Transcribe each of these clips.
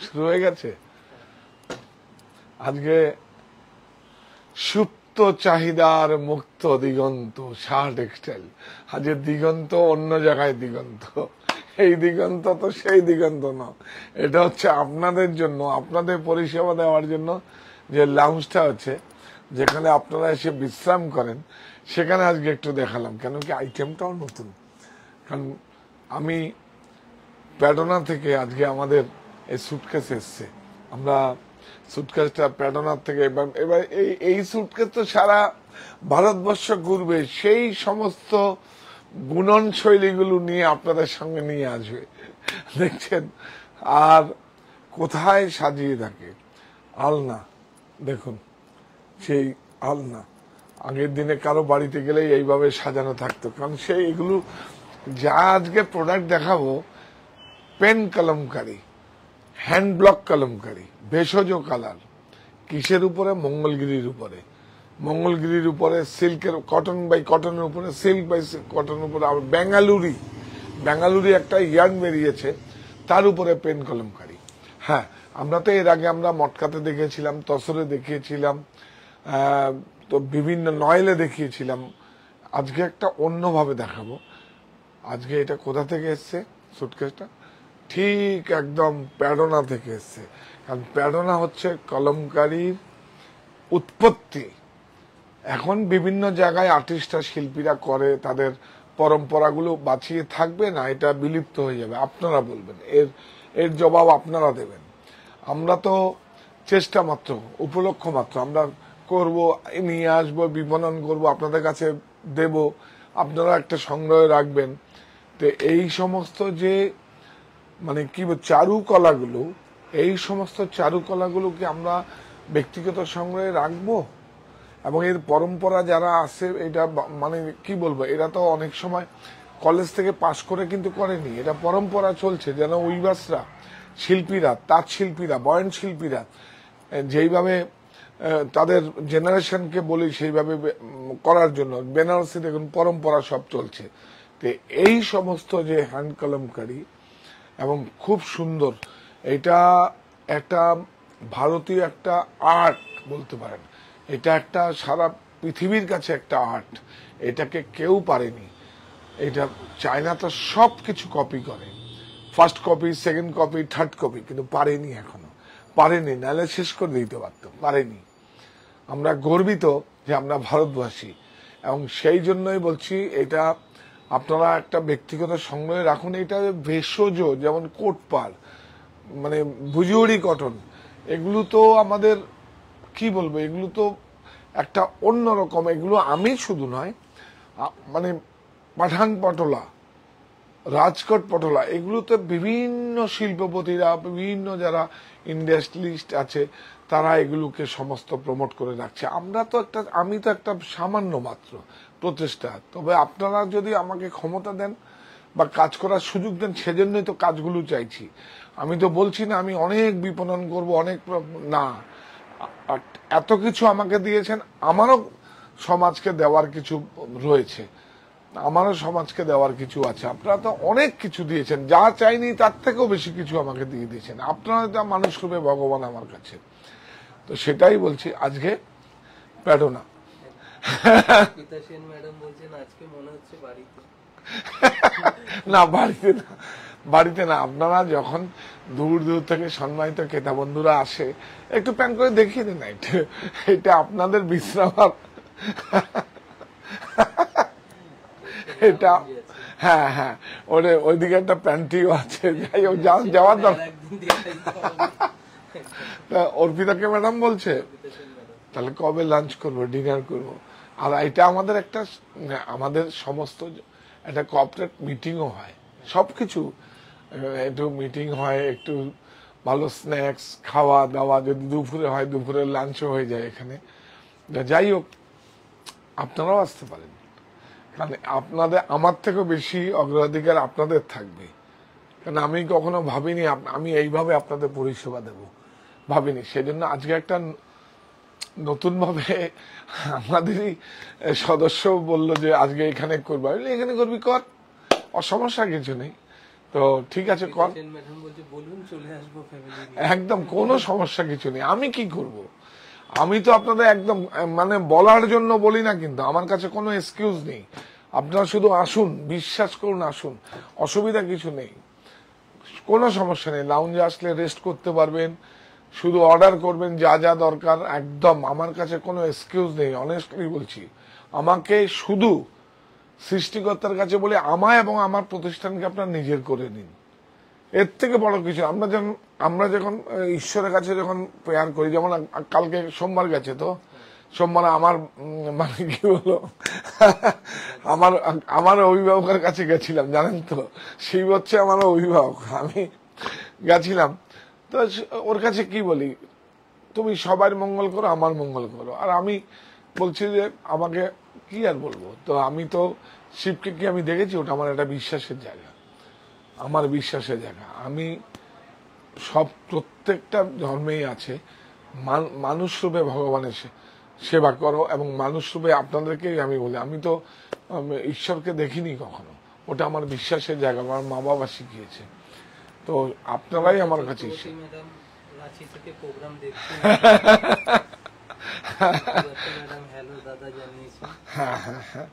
শুরু হয়ে গেছে আজকে সুপ্ত চাহিদার মুক্ত দিগন্ত শাহ টেক্সটাইল। আজকে দিগন্ত অন্য জায়গায় দিগন্ত, এই দিগন্ত তো সেই দিগন্ত না, এটা হচ্ছে আপনাদের জন্য, আপনাদের পরিষেবা দেওয়ার জন্য যে লাউঞ্জটা আছে, যেখানে আপনারা এসে বিশ্রাম করেন, সেখানে আজকে একটু দেখালাম। কেন কি আইটেমটাও নতুন, কারণ আমি প্যাডোনা থেকে আজকে আমাদের এই সুটকেস এসছে, আমরা সুটকেসটা প্যাডোনার থেকে এবার এই সুটকেস তো সারা ভারতবর্ষ ঘুরবে, সেই সমস্ত বুনন শৈলীগুলো নিয়ে আপনাদের সঙ্গে নিয়ে আসবে, দেখছেন। আর কোথায় সাজিয়ে থাকে আলনা, দেখুন সেই আলনা আগের দিনে কারো বাড়িতে গেলেই এইভাবে সাজানো থাকতো, কারণ সেই এগুলো যা আজকে প্রোডাক্ট দেখাবো, pen Kalamkari, hand block Kalamkari, ভেষজ কালার, কিসের উপরে? মঙ্গলগিরির উপরে, মঙ্গলগিরির উপরে সিল্কের, কটন বাই কটনের উপরে, সিল্ক বাই কটনের উপরে, আবার বেঙ্গালুরি একটা ইয়ার্ন বেরিয়েছে, তার উপরে পেন কলমকারি। হ্যাঁ, আমরা তো এর আগে আমরা মটকাতে দেখিয়েছিলাম, তসরে দেখিয়েছিলাম, তো বিভিন্ন নয়েলে দেখিয়েছিলাম। আজকে একটা অন্যভাবে দেখাবো। আজকে এটা কোথা থেকে এসছে সুটকেসটা? ঠিক একদম প্যাডোনা থেকে এসছে, কারণ প্যাডোনা হচ্ছে কলমকারির উৎপত্তি। এখন বিভিন্ন জায়গায় আর্টিস্টরা, শিল্পীরা করে, তাদের পরম্পরাগুলো বাঁচিয়ে থাকবে না, এটা বিলুপ্ত হয়ে যাবে। আপনারা বলবেন, এর জবাব আপনারা দেবেন। আমরা তো চেষ্টা মাত্র, উপলক্ষ মাত্র, আমরা করব, নিয়ে আসবো, বিপণন করব, আপনাদের কাছে দেব, আপনারা একটা সংগ্রহে রাখবেন। তো এই সমস্ত যে মানে কি চারুকলাগুলো, এই সমস্ত চারুকলাগুলোকে আমরা ব্যক্তিগত সংগ্রহে রাখবো, এবং এর পরম্পরা যারা আছে, এটা মানে কি বলবো, এরা তো অনেক সময় কলেজ থেকে পাশ করে কিন্তু করেনি, এটা পরম্পরা চলছে। যেন উইভার্সরা, শিল্পীরা, তাঁত শিল্পীরা, বয়ন শিল্পীরা যেইভাবে তাদের জেনারেশনকে বলি সেইভাবে করার জন্য বেনারসি দেখুন পরম্পরা সব চলছে। তো এই সমস্ত যে হ্যান্ড কলমকারি এবং খুব সুন্দর, এটা একটা ভারতীয় একটা আর্ট বলতে পারেন, এটা একটা সারা পৃথিবীর কাছে একটা আর্ট, এটাকে কেউ পারেনি। এটা চায়না তো সব কিছু কপি করে, first copy, second copy, third copy, কিন্তু পারেনি, এখনো পারেনি, নাহলে শেষ করে দিতে পারত, পারেনি। আমরা গর্বিত যে আমরা ভারতবাসী, এবং সেই জন্যই বলছি এটা আপনারা একটা ব্যক্তিগত সংগ্রহে রাখুন। এটা ভেষজ, যেমন কোটপাড়, মানে ভুজুড়ি কটন, এগুলো তো আমাদের কি বলবো, এগুলো তো একটা অন্যরকম। এগুলো আমি শুধু নয়, মানে পাঠান পটোলা, রাজকোট পটোলা, এগুলোতে বিভিন্ন শিল্পপতিরা, বিভিন্ন যারা ইন্ডাস্ট্রিয়ালিস্ট আছে, তারা এগুলোকে সমস্ত প্রমোট করে রাখছে। আমি তো একটা সামান্য মাত্র প্রচেষ্টা। তবে আপনারা যদি আমাকে ক্ষমতা দেন বা কাজ করার সুযোগ দেন, সেজন্যই তো কাজগুলো চাইছি। আমি তো বলছি না আমি অনেক বিপণন করব, অনেক না, এত কিছু আমাকে দিয়েছেন, আমারও সমাজকে দেওয়ার কিছু রয়েছে, আমারও সমাজকে দেওয়ার কিছু আছে। আপনারা তো অনেক কিছু দিয়েছেন, যা চাইনি তার থেকেও বেশি কিছু আমাকে দিয়ে দিয়েছেন। আপনারা তো মানুষ রূপে ভগবান আমার কাছে। তো সেটাই বলছি, আজকে প্যাডোনা না, বাড়িতে না, আপনারা যখন দূর দূর থেকে সম্মানিত ক্রেতা বন্ধুরা আসে, একটু প্যান করে দেখিয়ে দিন না, এটা আপনাদের বিশ্রাম। এটা হ্যাঁ হ্যাঁ, ওইদিকে একটা প্যান্টিও আছে, যাই হোক, যাওয়ার দরকার। অর্পিতাকে ম্যাডাম বলছে, তাহলে কবে লাঞ্চ করবো, ডিনার করবো? আর এটা আমাদের সমস্ত একটা কোঅপারেট মিটিংও হয়, সবকিছু একটু মিটিং হয়, একটু ভালো স্ন্যাক্স, খাওয়া দাওয়া, যদি দুপুরে হয় দুপুরে লাঞ্চও হয়ে যায় এখানে। যাই হোক, আপনারাও আসতে পারেন, কারণ আমার থেকেও বেশি অগ্রাধিকার আপনাদের থাকবে। কারণ আমি কখনো ভাবিনি আমি এইভাবে আপনাদের পরিষেবা দেব, ভাবিনি। সেজন্য আজকে একটা নতুন ভাবে আমাদেরই সদস্য বলল যে আজকে এখানে করবো, এখানে করবি কর, অসমস্যা কিছু নেই। তো ঠিক আছে কর, একদম কোনো সমস্যা কিছু নেই। আমি কি করব, আমি তো আপনাদের একদম মানে বলার জন্য বলি না, কিন্তু আমার কাছে কোনো এক্সকিউজ নেই। আপনারা শুধু আসুন, বিশ্বাস করুন, আসুন, অসুবিধা কিছু নেই, কোনো সমস্যা নেই। লাউঞ্জে আসলে রেস্ট করতে পারবেন, শুধু অর্ডার করবেন যা যা দরকার। একদম আমার কাছে কোনো এক্সকিউজ নেই, অনেস্টলি বলছি। আমাকে শুধু সৃষ্টিকর্তার কাছে বলে আমায় এবং আমার প্রতিষ্ঠানকে আপনার নিজের করে নিন, এর থেকে বড় কিছু। আমরা যখন ঈশ্বরের কাছে যখন প্রেয়ার করি, যেমন কালকে সোমবার গেছে, তো সোমবার আমার মানে কি বলো আমার অভিভাবকের কাছে গেছিলাম, জানেন তো, সেই হচ্ছে আমার অভিভাবক। আমি গেছিলাম, তো ওর কাছে কি বলি, তুমি সবার মঙ্গল করো, আমার মঙ্গল করো। আর আমি বলছি যে আমাকে কি আর বলবো, তো আমি তো শিবকে কি আমি দেখেছি, ওটা আমার একটা বিশ্বাসের জায়গা, আমার বিশ্বাসের জায়গা। আমি সব প্রত্যেকটা ধর্মেই আছে মানুষ রূপে ভগবানের সেবা করো, এবং মানুষ রূপে আপনাদেরকেই আমি বলি, আমি তো ঈশ্বরকে দেখিনি কখনো, ওটা আমার বিশ্বাসের জায়গা, আমার মা বাবা শিখিয়েছে। তো আপনারাই আমার কাছে হ্যাঁ হ্যাঁ হ্যাঁ,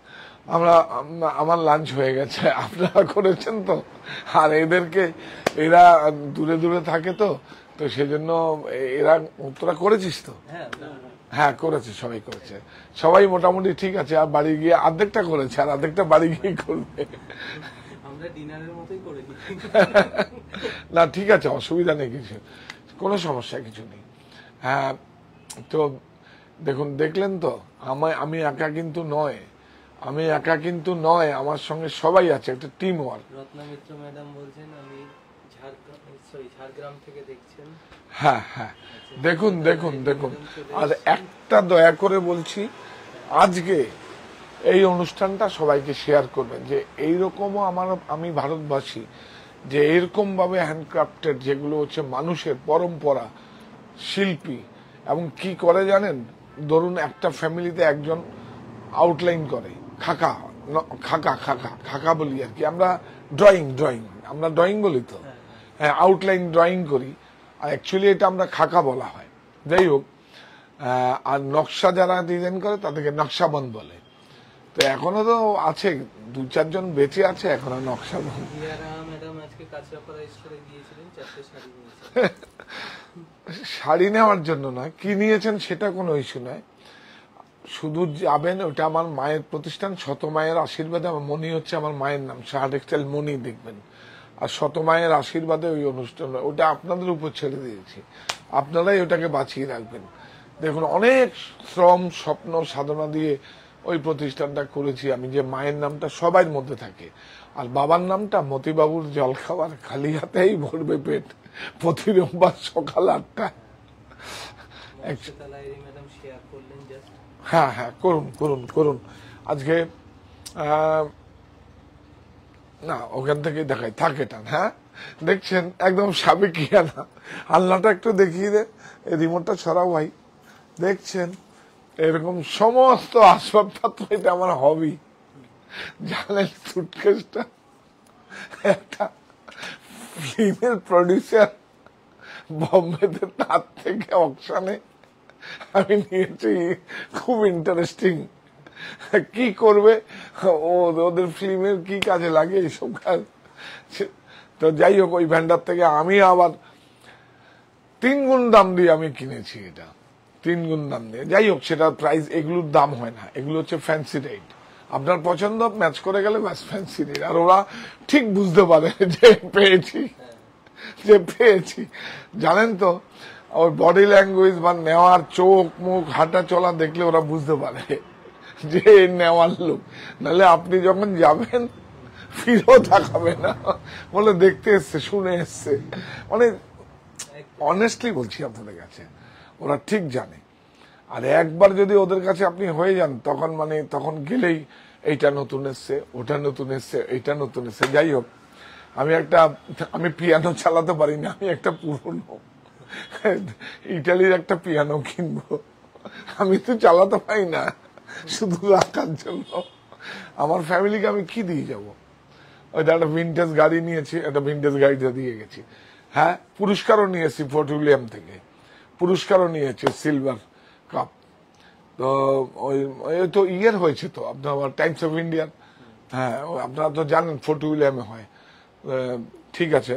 আমার লাঞ্চ হয়ে গেছে, আপনারা করেছেন তো। আর এরা দূরে দূরে থাকে, তো তো সেজন্য তোরা করেছিস তো? হ্যাঁ করেছে, সবাই করেছে, সবাই মোটামুটি ঠিক আছে। আর বাড়ি গিয়ে অর্ধেকটা করেছে, আর অর্ধেকটা বাড়ি গিয়ে করবে। না ঠিক আছে, অসুবিধা নেই কিছু, কোনো সমস্যা কিছু নেই। হ্যাঁ, তো দেখুন, দেখলেন তো, আমি একা কিন্তু নয়, আমার সঙ্গে সবাই আছে, একটা টিম ওয়ার্ক। রত্না মিত্র ম্যাডাম বলছেন আমি ঝাড়গ্রাম থেকে দেখছেন। হ্যাঁ হ্যাঁ, দেখুন দেখুন দেখুন, আর একটা দয়া করে বলছি, আজকে এই অনুষ্ঠানটা সবাইকে শেয়ার করবেন, যে এইরকমও আমি ভারতবাসী, যে এরকম ভাবে হ্যান্ডক্রাফটেড, যেগুলো হচ্ছে মানুষের পরম্পরা, শিল্পী, এবং কি করে জানেন, ধরুন একটা ফ্যামিলিতে একজন আউটলাইন করে, খাকা খাকা খাকা খাকা বলি আর কি, আমরা আমরা ড্রয়িং বলি তো, হ্যাঁ, আউটলাইন ড্রয়িং করি, আর অ্যাকচুয়ালি এটা আমরা খাকা বলা হয়। যাই হোক, আর নকশা যারা ডিজাইন করে তাদেরকে নকশাবন্দ বলে। তো এখনো তো আছে, 2-4 জন বেঁচে আছে এখনো নকশাবন্দ। শাড়ি নেওয়ার জন্য না, কি নিয়েছেন সেটা কোনো ইস্যু নয়, শুধু যাবেন। ওটা আমার মায়ের প্রতিষ্ঠান, শত মায়ের আশীর্বাদে, আমার মনি হচ্ছে আমার মায়ের নাম, শাহ টেক্সটাইল মনি দেখবেন। আর শত মায়ের আশীর্বাদে ওই অনুষ্ঠান, ওটা আপনাদের উপর ছেড়ে দিয়েছি, আপনারাই ওটাকে বাঁচিয়ে রাখবেন। দেখুন, অনেক শ্রম, স্বপ্ন, সাধনা দিয়ে ওই প্রতিষ্ঠানটা করেছি আমি, যে মায়ের নামটা সবার মধ্যে থাকে, আর বাবার নামটা মতিবাবুর জল খাবার খালি হাতেই ভরবে পেট, প্রতি রোববার সকাল 8টায়। হ্যাঁ হ্যাঁ, করুন করুন করুন। আজকে না, ওখান থেকে দেখাই থাকে টান। হ্যাঁ, দেখছেন একদম সাবেকিয়ানা। আল্লাহটা একটু দেখিয়ে দেন, এই রিমোটটা ছড়াও ভাই। দেখছেন এরকম সমস্ত আসবাবপত্র, এটা আমার হবি, জানেন। সুটকেসটা একটা ফিল্মের প্রডিউসার বম্বেতে, তার থেকে অকশনে আমি নিয়েছি, খুব ইন্টারেস্টিং। কি করবে ওদের ফিল্মের কি কাজে লাগে এইসব কাজ। তো যাই হোক, ওই ভ্যান্ডার থেকে আমি আবার 3 গুণ দাম দিয়ে আমি কিনেছি, এটা 3 গুণ দাম দিয়ে। যাই হোক, সেটার প্রাইস, এগুলোর দাম হয় না, এগুলো হচ্ছে ফ্যান্সি রেট। আপনার পছন্দ ম্যাচ করে গেলে ব্যাস ফ্যান্সি রেট। আর ওরা ঠিক বুঝতে পারে যে পেয়েছি, জানেন তো, ওর বডি ল্যাঙ্গুয়েজ বা নেওয়ার চোখ মুখ হাঁটা চলা দেখলে ওরা বুঝতে পারে যে নেওয়ার লোক। নাহলে আপনি যখন যাবেন ফিরেও তাকাবে না, বলে দেখতে এসছে, শুনে এসছে। মানে অনেস্টলি বলছি আপনাদের কাছে, ওরা ঠিক জানে। আর একবার যদি ওদের কাছে আপনি হয়ে যান, তখন গেলেই এইটা নতুন এসছে, ওটা নতুন এসছে, এইটা নতুন এসছে। যাই হোক, আমি পিয়ানো চালাতে পারি না, আমি একটা পুরনো ইটালির একটা পিয়ানো কিনবো, আমি তো চালাতে পারি না, শুধু রাখার জন্য। আমার ফ্যামিলিকে আমি কি দিয়ে যাব? ওইটা একটা ভিনটেজ গাড়ি নিয়েছি, একটা ভিনটেজ গাড়িটা দিয়ে গেছি। হ্যাঁ, পুরস্কারও নিয়েছি ফোর্ট উইলিয়াম থেকে, পুরস্কারও নিয়েছি সিলভার কাপ। তো ওই ওই তো ইয়ের হয়েছে তো আপনার টাইমস অফ ইন্ডিয়ার। হ্যাঁ, আপনারা তো জানেন ফোর্ট উইলিয়ামে হয়। ঠিক আছে,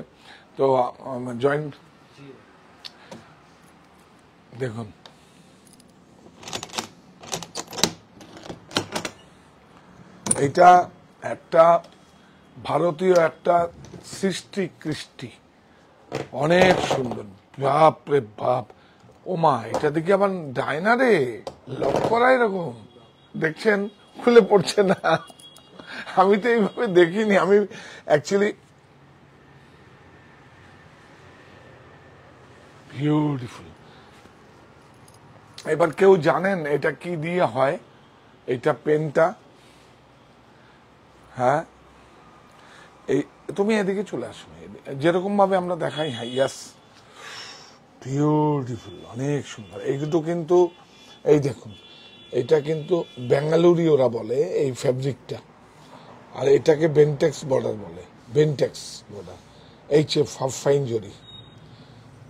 তো জয়েন্ট দেখুন, এটা একটা ভারতীয় একটা সৃষ্টি কৃষ্টি, অনেক সুন্দর। বাপ রে বাপ, ও মা, এটা দেখি আবার ডায়না রে, লক করা এরকম দেখছেন, খুলে পড়ছে না। আমি তো এইভাবে দেখিনি, আমি অ্যাকচুয়ালি বিউটিফুল। এবার কেউ জানেন এটা কি দিয়ে হয়? এটা পেনটা, হ্যাঁ, এই তুমি এদিকে চলে আসো, যেরকম ভাবে আমরা দেখাই। হ্যাঁ, ইয়াস, বিউটিফুল, অনেক সুন্দর। এইগুলো কিন্তু এই দেখুন, এটা কিন্তু বেঙ্গালুরি ওরা বলে এই ফ্যাব্রিকটা, আর এটাকে বেনটেক্স বর্ডার বলে, বেনটেক্স বর্ডার। এই যে ফাইন জরি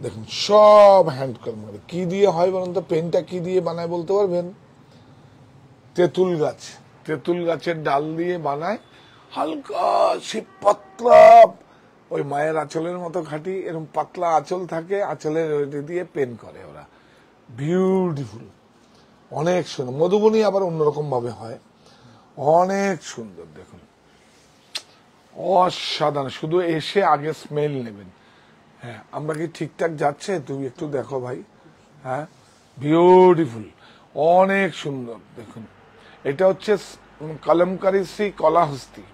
দেখুন, সব হ্যান্ডকর্ম। কি দিয়ে হয় বলুন তো? পেনটা কি দিয়ে বানায় বলতে পারবেন? তেঁতুল গাছ, তেঁতুল গাছের ডাল দিয়ে বানায়, হালকা সে পাতলা, ওই মায়ের আঁচলের মতো খাঁটি এরকম পাতলা আঁচল থাকে, আঁচলের ওইটা দিয়ে পেন করে ওরা। বিউটিফুল, অনেক সুন্দর। মধুবনী আবার অন্যরকম ভাবে হয়, অনেক সুন্দর। দেখুন, অসাধারণ। শুধু এসে আগে স্মেল নেবেন। হ্যাঁ, আমরা কি ঠিকঠাক যাচ্ছে? তুমি একটু দেখো ভাই। হ্যাঁ, বিউটিফুল, অনেক সুন্দর। দেখুন, এটা হচ্ছে কলমকারী শ্রী কলাহস্তি।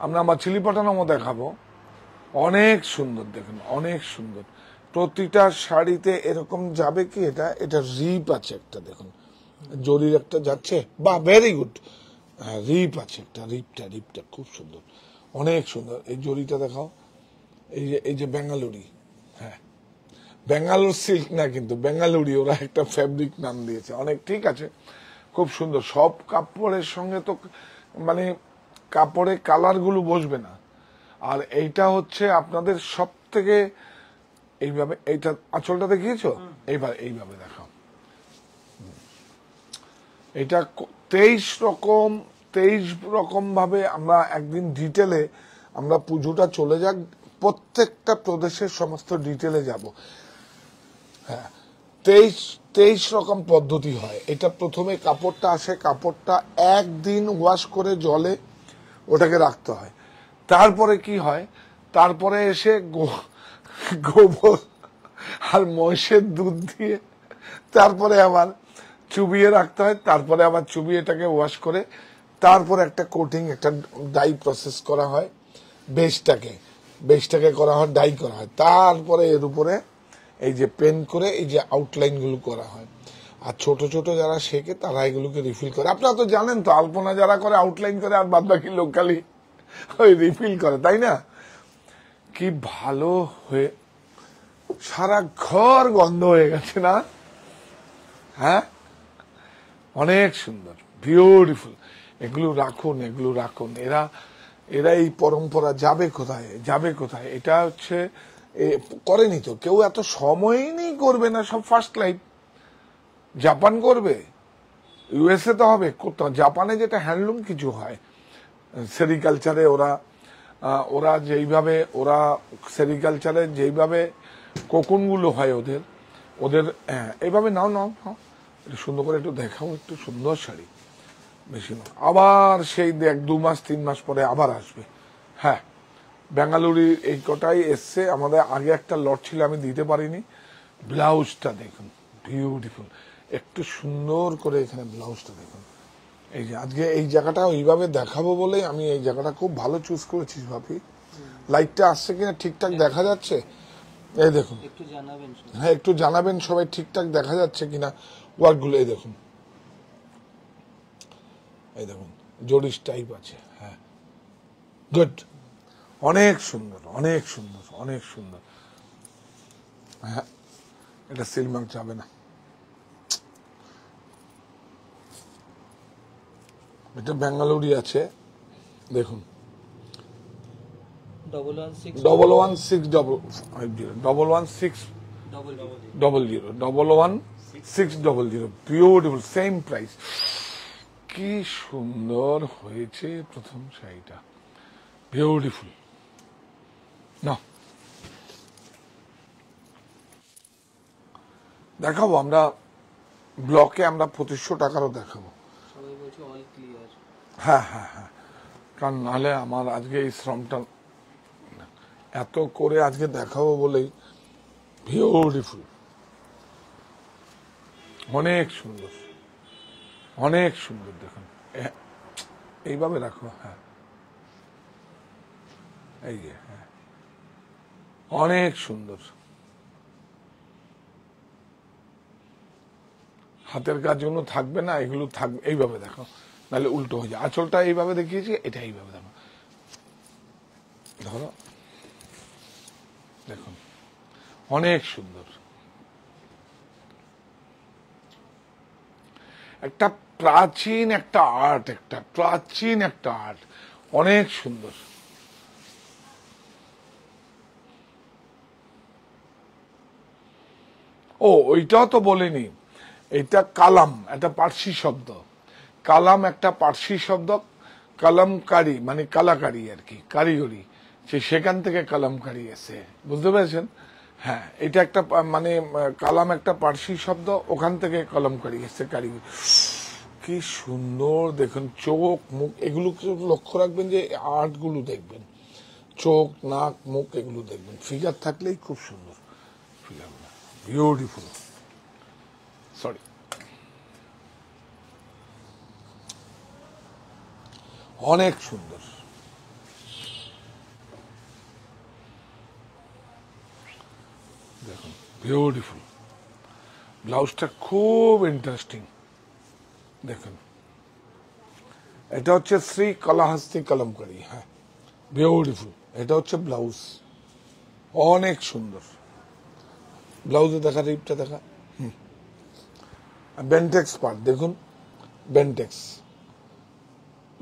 আমরা মাছিলিপট্টনমও দেখাবো, অনেক সুন্দর। দেখুন, অনেক সুন্দর। প্রতিটা শাড়িতে এরকম যাবে কি, এটা এটা রিপ আছে একটা, দেখুন জরির একটা যাচ্ছে, বা ভেরি গুড। হ্যাঁ, রিপ আছে একটা, রিপটা খুব সুন্দর, অনেক সুন্দর। এই জরিটা দেখাও, এই যে বেঙ্গালুরি, হ্যাঁ, বেঙ্গালুর সিল্ক না কিন্তু বেঙ্গালুরি, ওরা একটা ফ্যাব্রিক নাম দিয়েছে, অনেক ঠিক আছে, খুব সুন্দর। সব কাপড়ের সঙ্গে তো মানে কাপড়ের কালার গুলো বসবে না। আর এইটা হচ্ছে আপনাদের সব থেকে, এইভাবে, এইটা আঁচলটা দেখিয়েছো, এইবার এইভাবে দেখাও। এটা 23 রকম ভাবে আমরা একদিন ডিটেলে, আমরা পুজোটা চলে যাক, প্রত্যেকটা প্রদেশের সমস্ত ডিটেলে যাব। হ্যাঁ, 23 রকম পদ্ধতি হয়। এটা প্রথমে কাপড়টা আসে, কাপড়টা একদিন ওয়াশ করে জলে ওটাকে রাখতে হয়। তারপরে কি হয়, তারপরে এসে গোবর আর মহিষের দুধ দিয়ে তারপরে আবার চুবিয়ে রাখতে হয়, তারপরে আবার চুবিয়ে এটাকে ওয়াশ করে, তারপরে একটা কোটিং, একটা ডাই প্রসেস করা হয়, বেসটাকে করা হয়, ডাই করা হয়, তারপরে এর উপরে এই যে পেন করে এই যে আউটলাইন গুলো করা হয়। আর ছোট ছোট যারা শেখে তারা এগুলোকে রিফিল করে। আপনারা তো জানেন তো, আলপনা যারা করে আউটলাইন করে, আর বাদ বাকি লোক খালি ওই রিফিল করে, তাই না? কি ভালো হয়ে সারা ঘর গন্ধ হয়ে গেছে না? হ্যাঁ, অনেক সুন্দর, বিউটিফুল। এগুলো রাখুন, এগুলো রাখুন। এরা এই পরম্পরা যাবে কোথায়? এটা হচ্ছে করেনি তো কেউ, এত সময়ই নেই, করবে না, সব ফার্স্ট লাইফ। জাপান করবে, ইউএসএ তো হবে, জাপানে যেটা হ্যান্ডলুম কিছু হয়, সেরিকালচারে ওরা যেইভাবে, সেরিকালচারে যেইভাবে কোকুনগুলো হয় ওদের এইভাবে নাও, একটু সুন্দর করে একটু দেখাও, একটু সুন্দর শাড়ি, বেশি না। আবার সেই 2 মাস 3 মাস পরে আবার আসবে। হ্যাঁ, বেঙ্গালুরির এই কটাই এসছে। আমাদের আগে একটা লট ছিল, আমি দিতে পারিনি। ব্লাউজটা দেখুন, বিউটিফুল, একটু সুন্দর করে এখানে ব্লাউজটা দেখুন। এই যে আজকে এই জায়গাটা ওইভাবে দেখাবো বলে আমি এই জায়গাটা খুব ভালো চুজ করেছি ভাবি। লাইটটা আসছে কিনা ঠিকঠাক দেখা যাচ্ছে? এই দেখুন, হ্যাঁ একটু জানাবেন সবাই ঠিকঠাক দেখা যাচ্ছে কিনা ওয়ার্কগুলো। এই দেখুন, জরিস টাইপ আছে। হ্যাঁ, গুড, অনেক সুন্দর, অনেক সুন্দর, অনেক সুন্দর। হ্যাঁ, এটা সিলমার্ক যাবে না, এটা বেঙ্গালুরি আছে। দেখুন, 1116 116000 বিউটিফুল সেম প্রাইস। কি সুন্দর হয়েছে প্রথম শাড়িটা, বিউটিফুল। না দেখাবো আমরা ব্লকে, আমরা 2500 টাকারও দেখাবো। সবাই বলছে অল ক্লিয়ার। হ্যাঁ হ্যাঁ হ্যাঁ, কারণ নাহলে আমার আজকে এই শ্রমটা এত করে আজকে দেখাবো বলেই। বিউটিফুল, অনেক সুন্দর, অনেক সুন্দর। দেখুন এইভাবে রাখো, হ্যাঁ এই যে, হ্যাঁ অনেক সুন্দর। হাতের কাজগুলো থাকবে না, এগুলো থাকবে। এইভাবে দেখো, নাহলে উল্টো হয়ে যায়। আঁচলটা এইভাবে দেখিয়েছি, এটা এইভাবে দেখো, ধরো দেখুন অনেক সুন্দর। একটা প্রাচীন একটা আর্ট, একটা প্রাচীন একটা আর্ট, অনেক সুন্দর। ও ওইটাও তো বলিনি, এটা কালাম, একটা পার্সি শব্দ। কালাম একটা পার্সি শব্দ, কালামকারী মানে কালাকারি আর কি, কারিগরি, সেখান থেকে কালামকারী এসে, বুঝতে পেরেছেন? হ্যাঁ, এটা একটা মানে কালাম একটা পার্সি শব্দ, ওখান থেকে কলমকারী এসে, কারিগরি। কি সুন্দর দেখুন, চোখ মুখ এগুলো লক্ষ্য রাখবেন, যে আর্ট গুলো দেখবেন, চোখ নাক মুখ এগুলো দেখবেন। ফিগার থাকলেই খুব সুন্দর ফিগার, বিউটিফুল। সরি, অনেক সুন্দর। দেখুন বিউটিফুল, ব্লাউজটা খুব ইন্টারেস্টিং। দেখুন এটা হচ্ছে শ্রী কলাহস্তি কলমকারী। হ্যাঁ বিউটিফুল, এটা হচ্ছে ব্লাউজ, অনেক সুন্দর। ব্লাউজে দেখা, রিপটা দেখা, বেন্টেক্স পার্ট দেখুন, বেন্টেক্স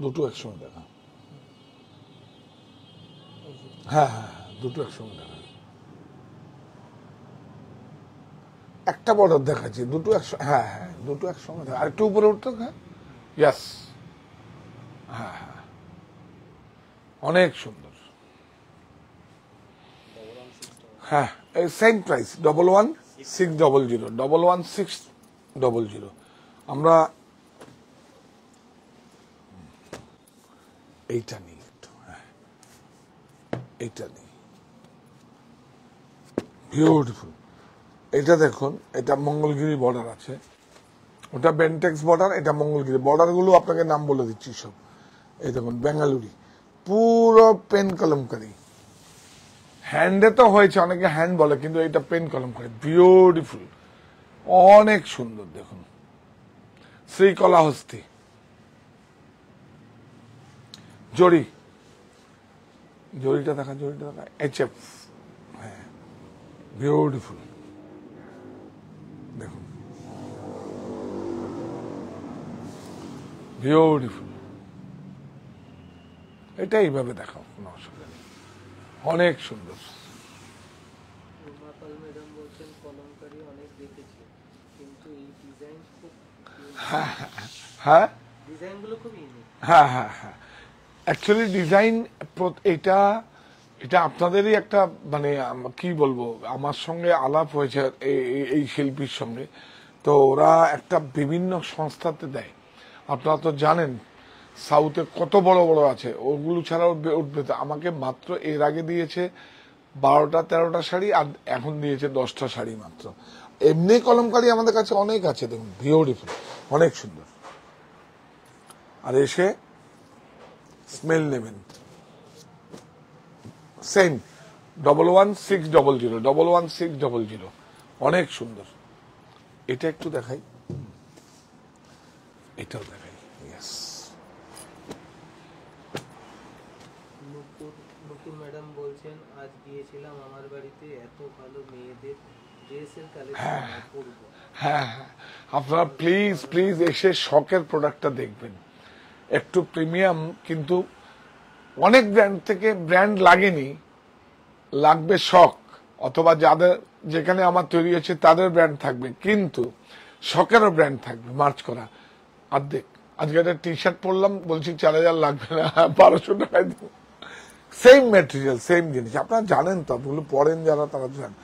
দুটো একসঙ্গে দেখা। হ্যাঁ হ্যাঁ হ্যাঁ, দুটো একসঙ্গে দেখা। একটা বর্ডার দেখাচ্ছি, দুটো একসঙ্গে, হ্যাঁ হ্যাঁ দুটো একসঙ্গে দেখা। আর একটু উপরে উঠতে, হ্যাঁ ইয়াস, হ্যাঁ হ্যাঁ অনেক সুন্দর। হ্যাঁ এই সেম প্রাইস, 111600, 111600। আমরা এইটা নিই একটু, হ্যাঁ এইটা নিই, বিউটিফুল। এটা দেখুন, এটা মঙ্গলগিরি বর্ডার আছে, ওটা বেন্টেক্স বর্ডার, এটা মঙ্গলগিরি বর্ডার। গুলো আপনাকে নাম বলে দিচ্ছি সব। এই দেখুন বেঙ্গালুরি, পুরো পেন কলমকারী। হ্যান্ডে তো হয়েছে, অনেকে হ্যান্ড বলে, কিন্তু এটা পেন কলমকারী, বিউটিফুল, অনেক সুন্দর। দেখুন শ্রীকলাহস্তি জড়ি, জড়িটা দেখা, জড়িটা দেখা, HF, হ্যাঁ বিউটিফুল। দেখুন বিউটিফুল, এটা এইভাবে দেখাও, কোনো অসুবিধা নেই, অনেক সুন্দর। রুমা পাল ম্যাডাম বলছেন কলমকারী অনেক দেখেছি, কিন্তু এই ডিজাইন খুব, হ্যাঁ ডিজাইনগুলো খুব ইউনিক। হ্যাঁ হ্যাঁ হ্যাঁ, অ্যাকচুয়ালি ডিজাইন এটা এটা আপনাদেরই একটা মানে কি বলবো, আমার সঙ্গে আলাপ হয়েছে এই শিল্পীর সঙ্গে। তো ওরা একটা বিভিন্ন সংস্থাতে দেয়, আপনারা তো জানেন সাউথে কত বড় বড় আছে, ওগুলো ছাড়াও উঠবে। তো আমাকে মাত্র এর আগে দিয়েছে 12টা-13টা শাড়ি, আর এখন দিয়েছে 10টা শাড়ি মাত্র। এমনি কলমকারী আমাদের কাছে অনেক আছে, দেখুন বিউটিফুল, অনেক সুন্দর। আর এসে স্মেল নেবেন, সেম 111600, 111600, অনেক সুন্দর। এটা একটু দেখাই, এটাও দেখাই, ইয়েস। নকুল ম্যাডাম বলছেন আজ গিয়েছিলাম আমার বাড়িতে, এত ভালো মেয়েদের ড্রেসের কালেকশন করব। হ্যাঁ হ্যাঁ, আপনারা প্লিজ প্লিজ এসে শখের প্রোডাক্টটা দেখবেন, একটু প্রিমিয়াম, কিন্তু অনেক ব্র্যান্ড থেকে ব্র্যান্ড লাগেনি, লাগবে শখ, অথবা যাদের যেখানে আমার তৈরি হচ্ছে তাদের ব্র্যান্ড থাকবে, কিন্তু শখেরও ব্র্যান্ড থাকবে, মার্চ করা। অর্ধেক আজকে একটা টি শার্ট পরলাম, বলছি 4,000 লাগবে না, 1200 টাকায় দেবো। সেম ম্যাটেরিয়াল, সেম জিনিস। আপনারা জানেন তো, আপনি পড়েন যারা, তারা জানেন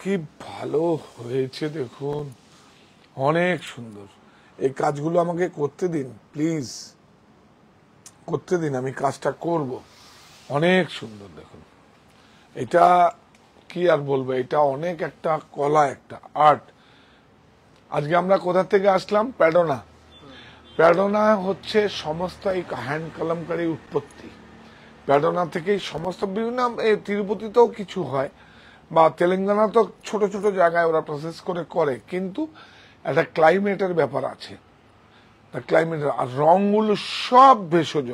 কি ভালো হয়েছে। দেখুন, অনেক সুন্দর। এই কাজগুলো আমাকে করতে দিন প্লিজ, করতে দিন, আমি কাজটা করব। অনেক সুন্দর। দেখুন, এটা কি আর বলবো, এটা অনেক একটা কলা, একটা আর্ট। আজকে আমরা কোথা থেকে আসলাম? প্যাডোনা। প্যাডোনা হচ্ছে সমস্ত এই হ্যান্ড কলমকারী উৎপত্তি। প্যাডোনা থেকেই সমস্ত বিভিন্ন, তিরুপতিতেও কিছু হয়, বা তেলেঙ্গানাতেও ছোট ছোট জায়গায় ওরা প্রসেস করে করে, কিন্তু একটা ক্লাইমেটের ব্যাপার আছে। ক্লাইমেটের আর রংগুলো সব ভেষজ,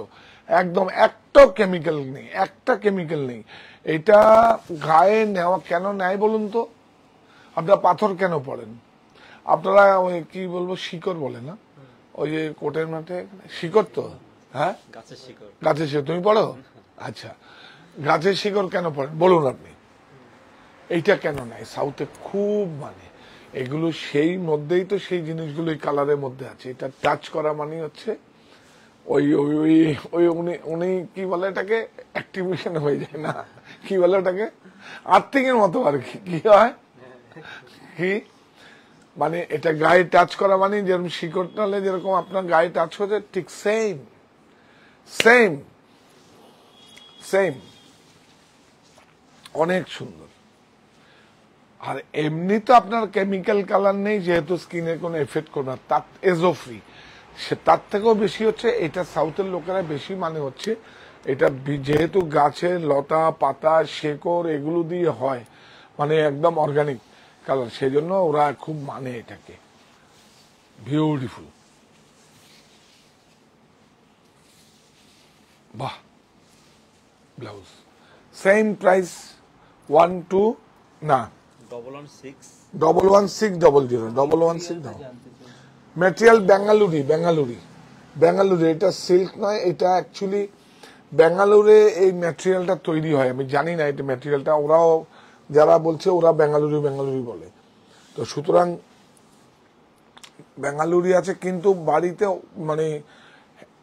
একদম একটা কেমিক্যাল নেই, একটা কেমিক্যাল নেই। এটা গায়ে নেওয়া কেন নেয় বলুন তো? আপনারা পাথর কেন পড়েন? আপনারা ওই কি বলবো, শিকড় বলে না, ওই যে কোটের মাঠে শিকড়, তো হ্যাঁ, গাছের শিকড় তুমি পড়ো? আচ্ছা, গাছের শিকড় কেন পড়েন বলুন আপনি? এইটা কেন নাই? সাউথে খুব মানে এগুলো সেই মধ্যেই তো সেই জিনিসগুলো এই কালারের মধ্যে আছে। এটা টাচ করা মানে হচ্ছে ওই ওই ওই ওই উনি উনি কি বলে এটাকে, অ্যাক্টিভেশন হয়ে যায় না, কি বলে ওটাকে, আর্থিংয়ের মতো আর কি। কি হয় কি মানে, এটা গায়ে টাচ করা মানে যেরকম শিকড় নালে যেরকম আপনার গায়ে টাচ হচ্ছে, ঠিক সেম সেম সেম। অনেক সুন্দর। আর এমনি তো আপনার কেমিক্যাল কালার নেই, যেহেতু স্কিনে কোনো এফেক্ট করবে না, তার এজো ফ্রি। সে তার থেকেও বেশি হচ্ছে এটা সাউথের লোকেরা বেশি মানে হচ্ছে এটা, যেহেতু গাছের লতা পাতা শেকড় এগুলো দিয়ে হয়, মানে একদম অর্গানিক কালার, সেই জন্য ওরা খুব মানে এটাকে। বিউটিফুল। বাহ। ব্লাউজ সেম প্রাইস, 1-2 না, 116000 ম্যাটেরিয়াল বেঙ্গালুরি। এটা সিল্ক নয়, এটা অ্যাকচুয়ালি বেঙ্গালুরে এই ম্যাটেরিয়ালটা তৈরি হয়। আমি জানি না এটা ম্যাটেরিয়ালটা, ওরাও যারা বলছে ওরা বেঙ্গালুরি বলে। তো সুতরাং বেঙ্গালুরি আছে, কিন্তু বাড়িতে মানে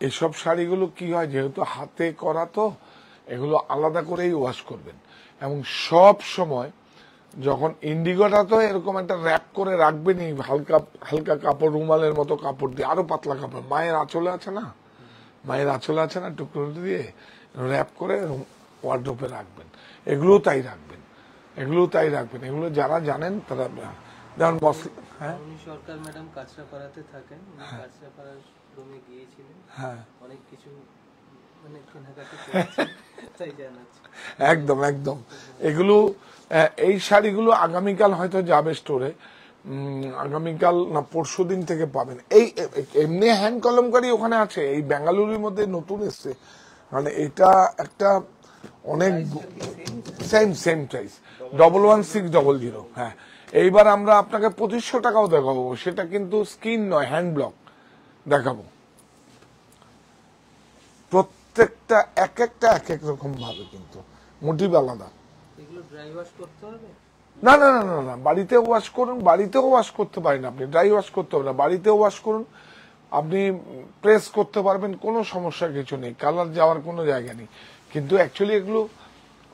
এসব শাড়িগুলো কি হয়, যেহেতু হাতে করা, তো এগুলো আলাদা করেই ওয়াশ করবেন। এবং সব সময় যখন ইন্ডিগোটা তো এরকম একটা র্যাপ করে রাখবেনই, হালকা হালকা কাপড়, রুমালের মতো কাপড় দিয়ে, আরো পাতলা কাপড়, মায়ের আঁচলে আছে না টুকরো দিয়ে র্যাপ করে ওয়ার্ড্রোপে রাখবেন। এগুলোও তাই রাখবেন। এগুলো যারা জানেন তারা, যেমন হ্যাঁ, উনি সরকার ম্যাডাম কাঁচরাপাড়াতে থাকেন, উনি কাঁচরাপাড়ার রুমে গিয়েছিলেন, হ্যাঁ, অনেক কিছু মানে কেনাকাটা করেছেন, তাই জানাচ্ছি। একদম এগুলো, এই শাড়িগুলো আগামীকাল হয়তো যাবে স্টোরে, আগামীকাল না পরশু দিন থেকে পাবেন। এই এমনি হ্যান্ড কলমকারী ওখানে আছে, এই বেঙ্গালুরুর মধ্যে নতুন এসছে, মানে এটা একটা অনেক সেম প্রাইস, 116000। হ্যাঁ, এইবার আমরা আপনাকে 2500 টাকাও দেখাবো, সেটা কিন্তু স্কিন নয়, হ্যান্ড ব্লক দেখাবো। প্রত্যেকটা এক এক রকম ভাবে, কিন্তু মোটিভ আলাদা। না, বাড়িতেও ওয়াশ করতে পারেন আপনি, ড্রাই ওয়াশ করতে হবে না, বাড়িতেও ওয়াশ করুন, আপনি প্রেস করতে পারবেন, কোনো সমস্যা কিছু নেই, কালার যাওয়ার কোনো জায়গা নেই। কিন্তু অ্যাকচুয়ালি এগুলো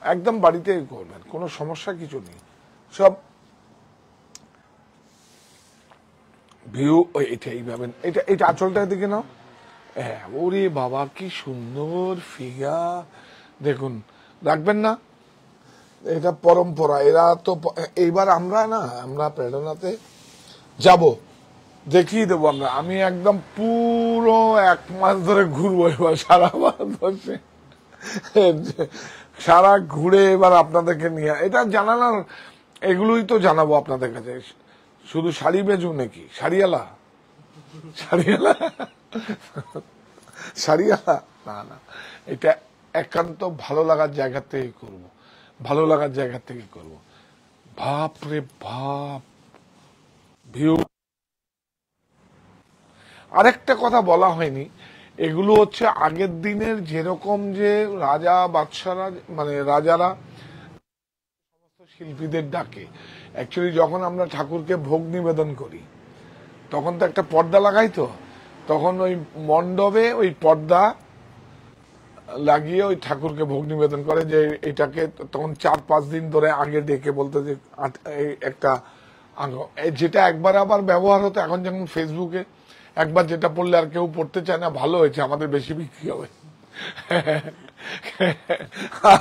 একদম বাড়িতে করবেন, কোনো সমস্যা কিছু নেই। সব ভিউ এটাই পাবেন। এটা আঁচলটার দিকে নাও, হ্যাঁ, ওরে বাবা কি সুন্দর ফিগার, দেখুন, রাখবেন না? এটা পরম্পরা, এরা তো এইবার আমরা প্রেরণাতে যাব, দেখিয়ে দেবো আমরা। আমি একদম পুরো 1 মাস ধরে ঘুরবো এবার সারা ভারতবর্ষে, সারা ঘুরে এবার আপনাদেরকে নিয়ে এটা জানানোর, এগুলোই তো জানাবো আপনাদের কাছে। শুধু শাড়ি বেচুন নাকি, শাড়িওয়ালা না, এটা একান্ত ভালো লাগার জায়গা থেকে করবো, বাপ রে বাপ, ভিউ। আরেকটা কথা বলা হয়নি, এগুলো হচ্ছে আগের দিনের যেরকম যে রাজা বাদশারা, মানে রাজারা শিল্পীদের ডাকে। অ্যাকচুয়ালি যখন আমরা ঠাকুরকে ভোগ নিবেদন করি তখন তো একটা পর্দা লাগাই, তো তখন ওই মণ্ডপে ওই পর্দা লাগিয়ে ওই ঠাকুরকে ভোগ নিবেদন করে, যে এটাকে তখন 4-5 দিন ধরে আগে ডেকে বলতো যে এই একটা যেটা একবার আবার ব্যবহার হতো। এখন যেমন ফেসবুকে একবার যেটা পড়লে আর কেউ পড়তে চায় না, ভালো হয়েছে আমাদের বেশি বিক্রি হবে,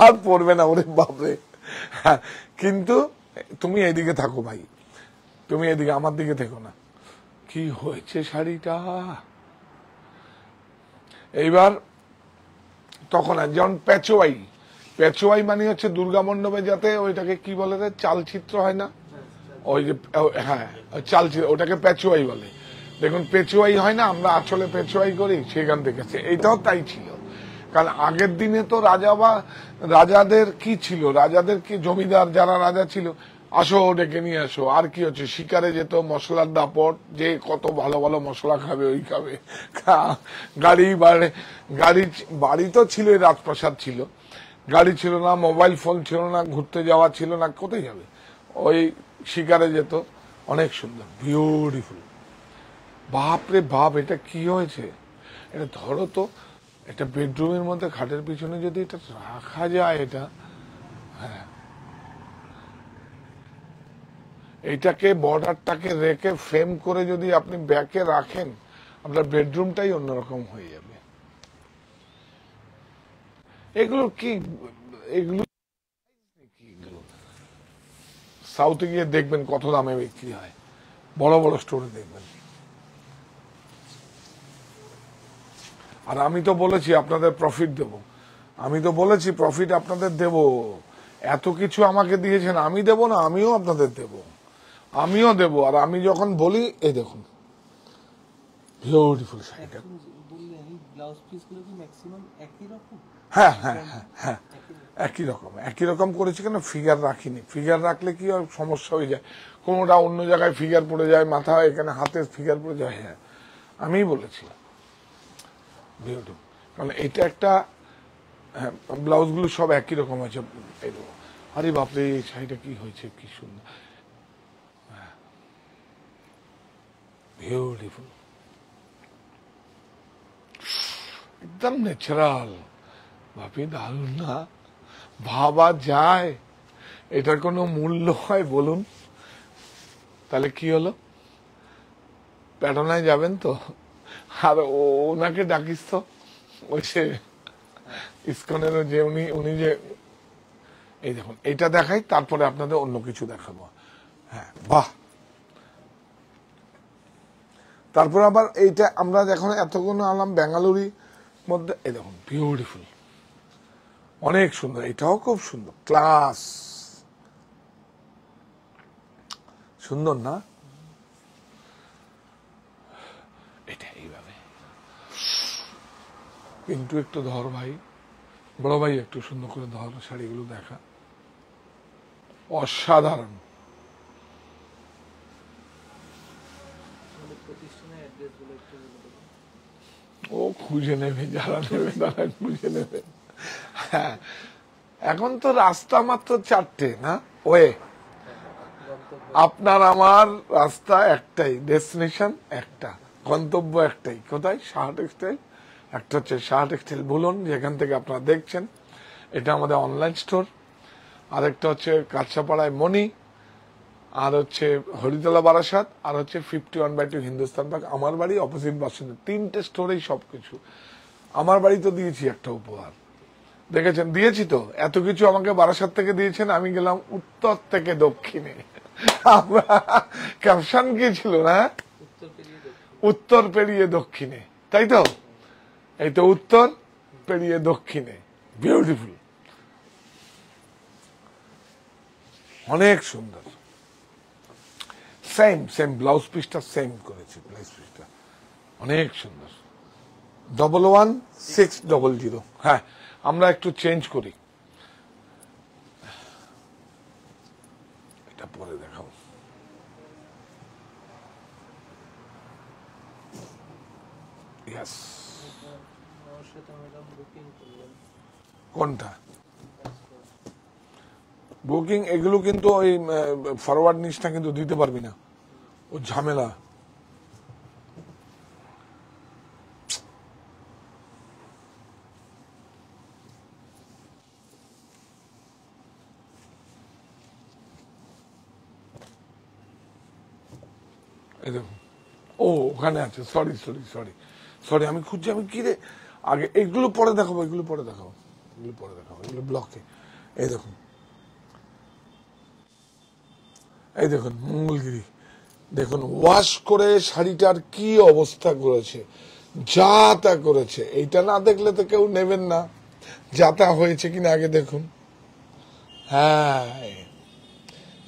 আর পড়বে না, ওরে বাপরে। কিন্তু তুমি এইদিকে থাকো ভাই, তুমি এদিকে আমার দিকে থেকো না। কি হয়েছে শাড়িটা এইবার। তখন যেমন পেচোয়াই মানে হচ্ছে দুর্গা মণ্ডপে যাতে ওইটাকে কি বলে রে, চালচিত্র হয় না, ওই যে হ্যাঁ চালচিত্র, ওটাকে পেচোয়াই বলে। দেখুন পেচোয়াই হয় না, আমরা আসলে পেচোয়াই করি, সেখান থেকে এইটাও তাই ছিল। কারণ আগের দিনে তো রাজাদের কি ছিল, রাজাদের কি জমিদার যারা রাজা ছিল, আসো ডেকে নিয়ে আসো, আর কি হচ্ছে শিকারে যেত, মশলার দাপট, যে কত ভালো ভালো মশলা খাবে ওই খাবে, বাড়ি তো ছিল, রাজপ্রাসাদ ছিল, গাড়ি ছিল না, মোবাইল ফোন ছিল না, ঘুরতে যাওয়া ছিল না, কোথায় যাবে, ওই শিকারে যেত। অনেক সুন্দর, বিউটিফুল। বাপরে বাপ, এটা কি হয়েছে, এটা ধরো তো, একটা বেডরুমের মধ্যে খাটের পিছনে যদি এটা রাখা যায়, এটা হ্যাঁ, এইটাকে বর্ডারটাকে রেখে ফ্রেম করে যদি আপনি ব্যাকে রাখেন, আপনার বেডরুমটাই অন্যরকম হয়ে যাবে। এগুলো কি, এগুলো সাউথে গিয়ে দেখবেন কত দামে বিক্রি হয়, বড় বড় স্টোরে দেখবেন। আর আমি তো বলেছি আপনাদের প্রফিট দেব, আমি তো বলেছি প্রফিট আপনাদের দেব। এত কিছু আমাকে দিয়েছেন, আমি দেব না, আমিও আপনাদের দেব, আমিও দেব। আর আমি যখন বলি, এই দেখুন বিউটিফুল শাড়িটা, হ্যাঁ হ্যাঁ হ্যাঁ হ্যাঁ একই রকম করেছি। কেন ফিগার রাখিনি, ফিগার রাখলে কি হয়, সমস্যা হয়ে যায়, কোনোটা অন্য জায়গায় ফিগার পড়ে যায়, মাথা এখানে হাতে ফিগার পড়ে যায়। হ্যাঁ আমি বলেছি বিউটিফুল, কারণ এটা একটা ব্লাউজ গুলো সব একই রকম আছে। আরে বাপরে, এই শাড়িটা কি হয়েছে, কি সুন্দর, বিউটিফুল, একদম ন্যাচারাল। বাপি দারুণ না, ভাবা যায় এটার কোনো মূল্য হয় বলুন? তাহলে কি হলো, প্যাটার্নায় যাবেন তো, আর ওনাকে ডাকিস তো, ওই সে ইসকনেরও যে উনি যে, এই দেখুন এইটা দেখাই, তারপরে আপনাদের অন্য কিছু দেখাবো। হ্যাঁ বাহ, তারপর আবার এইটা আমরা যখন এতক্ষণ আলাম বেঙ্গালুরি মধ্যে, এই দেখুন বিউটিফুল, অনেক সুন্দর, এটাও খুব সুন্দর, ক্লাস, সুন্দর না? এটা এইভাবে কিন্তু একটু ধর ভাই, বড় ভাই একটু সুন্দর করে ধর, শাড়িগুলো দেখা অসাধারণ। ও খুঁজে নেবে, যারা নেবে তারা খুঁজে নেবে। হ্যাঁ এখন তো রাস্তা মাত্র 4টে না, ওয়ে আপনার আমার রাস্তা একটাই, ডেস্টিনেশন একটা, গন্তব্য একটাই, কোথায়? সাহা টেক্সটাইল। একটা হচ্ছে সাহা টেক্সটাইল বুলন, যেখান থেকে আপনারা দেখছেন, এটা আমাদের অনলাইন স্টোর। আরেকটা হচ্ছে কাছাপাড়ায় মণি, আর হচ্ছে হরিতলা বারাসাত, আর হচ্ছে 51/2 হিন্দুস্তান পার্ক, আমার বাড়ি অপোজিট বাসিন্দা। 3টে স্টোরেই সবকিছু। আমার বাড়ি তো দিয়েছি একটা উপহার, দেখেছেন, দিয়েছি তো, এত কিছু আমাকে বারাসাত থেকে দিয়েছেন, আমি গেলাম উত্তর থেকে দক্ষিণে। ক্যাপশন কি ছিল না, উত্তর পেরিয়ে দক্ষিণে, তাই তো? এই তো উত্তর পেরিয়ে দক্ষিণে, বিউটিফুল, অনেক সুন্দর। সেম ব্লাউজ পিসটা সেম করেছি, ব্লাউজ পিসটা অনেক সুন্দর। 11600। হ্যাঁ আমরা একটু চেঞ্জ করি, এটা পরে দেখাও। কোনটা? বুকিং এগুলো কিন্তু ওই ফরওয়ার্ড নিচটা কিন্তু দিতে পারবি না, ও ঝামেলা। এই দেখুন, ও ওখানে আছে, সরি সরি সরি সরি, আমি খুঁজছি, আমি কি রে, আগে এগুলো পরে দেখাবো, এগুলো পরে দেখাবো, এগুলো পরে দেখাবো, এগুলো ব্লকে। এই দেখুন, এই দেখুন মঙ্গলগিরি, দেখুন ওয়াশ করে শাড়িটার কি অবস্থা করেছে, যা তা করেছে। এইটা না দেখলে তো কেউ নেবেন না, যা তা হয়েছে কিনা আগে দেখুন। হ্যাঁ,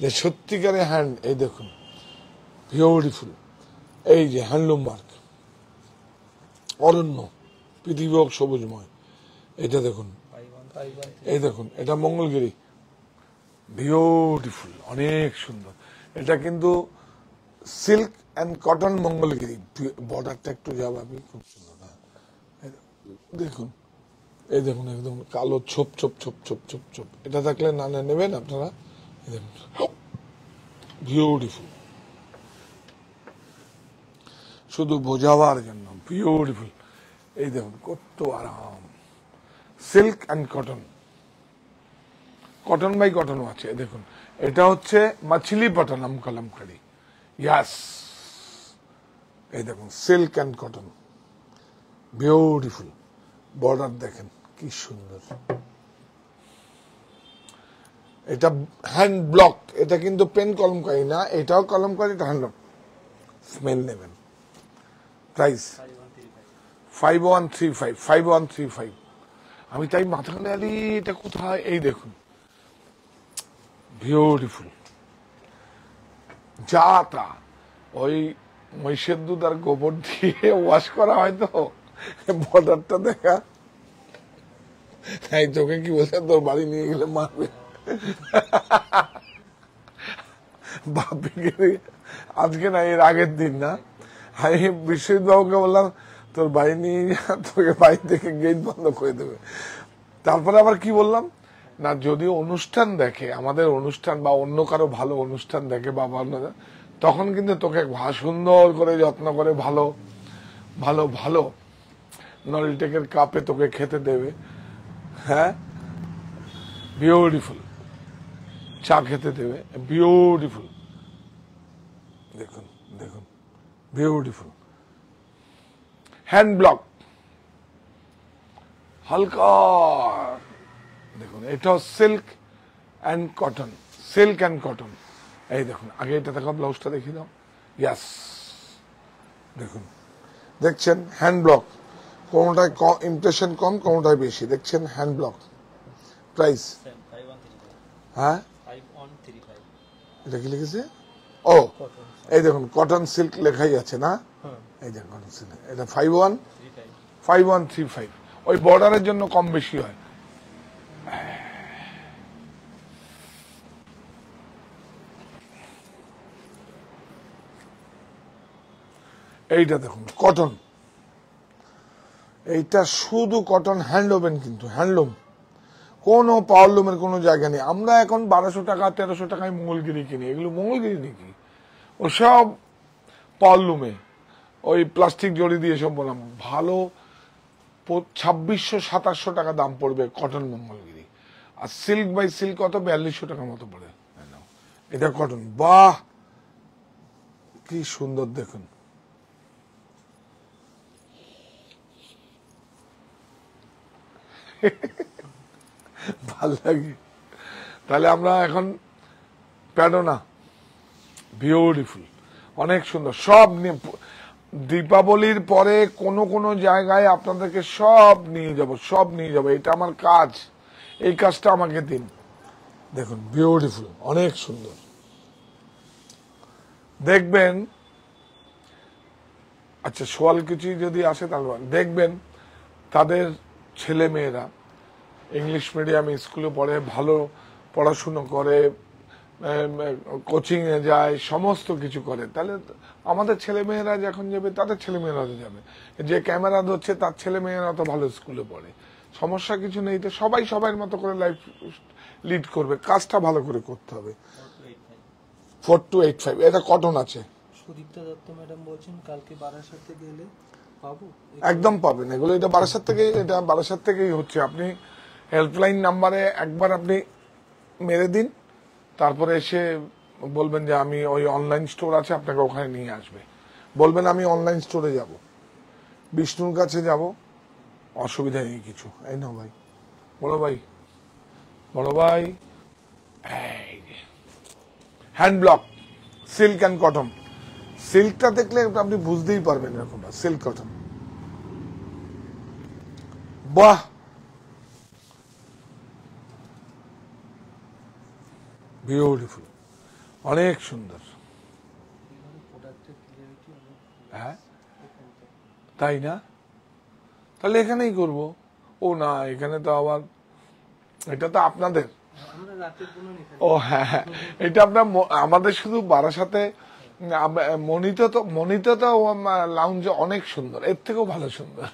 যে সত্যিকারে হ্যান্ড, এই দেখুন বিউটিফুল, এই যে হ্যান্ডলুম মার্ক, অরণ্য, পৃথিবী হোক সবুজময়। এটা দেখুন, এই দেখুন, এটা মঙ্গলগিরি, বিউটিফুল, অনেক সুন্দর। এটা কিন্তু সিল্ক অ্যান্ড কটন মঙ্গলগিরি, বর্ডারটা একটু যাবে, খুব সুন্দর। দেখুন, এই দেখুন একদম কালো ছোপ ছোপ ছোপ ছোপ ছোপ ছোপ, এটা থাকলে না নেবেন আপনারা। এই দেখুন বিউটিফুল, শুধু বোঝাবার জন্য বিউটিফুল। এই দেখুন কত আরাম, silk and cotton, cotton by কটনও আছে। দেখুন এটা হচ্ছে মাছিলিপট্টনম কলমকারি, ইয়াস। এই দেখুন silk and cotton, beautiful, border দেখেন কি সুন্দর। এটা হ্যান্ড ব্লক, এটা কিন্তু পেন কলমকারি না, এটাও কলমকারি, এটা হ্যান্ড ব্লক। স্মেল নেবেন। প্রাইস 5135, 5135। আমি তাই মাথা আলি, এটা কোথায়, এই দেখুন বিউটিফুল, যা তা ওই মহিষের দুধ আর গোবর দিয়ে ওয়াশ করা হয় তো, বর্ডারটা দেখা। তাই তোকে কি বলছে, তোর বাড়ি নিয়ে গেলে মারবে। বাপিকে আজকে না, এর আগের দিন না, আমি বিশ্বজিৎ বাবুকে বললাম তোর বাড়ি নিয়ে যা, তোকে বাড়ি থেকে গেট বন্ধ করে দেবে। তারপরে আবার কি বললাম না, যদি অনুষ্ঠান দেখে, আমাদের অনুষ্ঠান বা অন্য কারো ভালো অনুষ্ঠান দেখে বা তখন কিন্তু তোকে সুন্দর করে যত্ন করে ভালো ভালো ভালো নলটেকের কাপে তোকে খেতে দেবে। হ্যাঁ, বিউটিফুল, চা খেতে দেবে, বিউটিফুল। দেখুন দেখুন বিউটিফুল, হ্যান্ড ব্লক, হালকা। দেখুন এটাও silk and cotton, silk and cotton. এই দেখুন, আগে এটা দেখো, ব্লাউজটা দেখিয়ে দাও, ইয়াস। দেখুন, দেখছেন হ্যান্ড ব্লক, কোনোটায় ইমপ্রেশন কম, কোনোটায় বেশি। দেখছেন হ্যান্ড ব্লক। প্রাইস, হ্যাঁ এটা কি লিখেছে, ও এই দেখুন কটন সিল্ক লেখাই আছে না, এই দেখুন কটন সিল্ক, এটা 5135। ওই বর্ডারের জন্য কম বেশি হয়। এইটা দেখুন কটন, এইটা শুধু কটন, হ্যান্ডলুমের, কিন্তু হ্যান্ডলুম, কোনো পাওয়ারলুমের কোনো জায়গা নেই। আমরা এখন 1200 টাকা 1300 টাকায় মঙ্গলগিরি কিনি, এগুলো মঙ্গলগিরি নাকি, ওসব পাওয়ারলুমে ওই প্লাস্টিক জড়ি দিয়ে সব বললাম। ভালো 2600-2700 টাকা দাম পড়বে কটন মঙ্গলগিরি, আর সিল্ক বাই সিল্ক কত 4200 টাকার মতো পড়ে। এটা কটন, বাহ কি সুন্দর, দেখুন ভাল লাগে। তাহলে আমরা এখন প্যাডোনা, বিউটিফুল, অনেক সুন্দর, সব নিয়ে দীপাবলির পরে কোনো কোনো জায়গায় আপনাদেরকে সব নিয়ে যাব, সব নিয়ে যাব। এটা আমার কাজ, এই কাজটা আমাকে দিন। দেখুন বিউটিফুল, অনেক সুন্দর। দেখবেন, আচ্ছা সোয়ালকুচি যদি আসে তাহলে দেখবেন তাদের ছেলে মেয়েরা ইংলিশ মিডিয়াম স্কুলে পড়ে, ভালো পড়াশুনো করে, কোচিং এ যায়, সমস্ত কিছু করে। তাহলে আমাদের ছেলে মেয়েরা যখন যাবে, তাদের ছেলে মেয়েরা যাবে, যে ক্যামেরা ধরছে তার ছেলে মেয়েরা তো ভালো স্কুলে পড়ে, সমস্যা কিছু নেই। তো সবাই সবার মতো করে লাইফ লিড করবে, কাজটা ভালো করে করতে হবে। 4285 এটা কটন আছে। সুদীপ্তা দত্ত ম্যাডাম বলছেন কালকে বারাসাতে গেলে পাবো? একদম পাবেন এগুলো, এটা বারাসাত থেকেই হচ্ছে। আপনি হেল্পলাইন নাম্বারে একবার আপনি মেরে দিন, তারপরে এসে বলবেন যে আমি ওই অনলাইন স্টোর আছে, আপনাকে ওখানে নিয়ে আসবে। বলবেন আমি অনলাইন স্টোরে যাব, বিষ্ণুর কাছে যাব, অসুবিধা নেই কিছু। এই না ভাই, বড় ভাই, hand block silk and cotton. সিল্কটা দেখলে আপনি বুঝতেই পারবেন এরকম সিল্ক কটন। বাহ, বিউটিফুল, অনেক সুন্দর। হ্যাঁ তাই না, তাহলে এখানেই করব। ও না, এখানে তো আবার এটা তো আপনাদের। ও হ্যাঁ, এটা আপনার আমাদের শুধু বারাসাতে মনিতে তো লাউঞ্জ অনেক সুন্দর, এর থেকেও ভালো সুন্দর।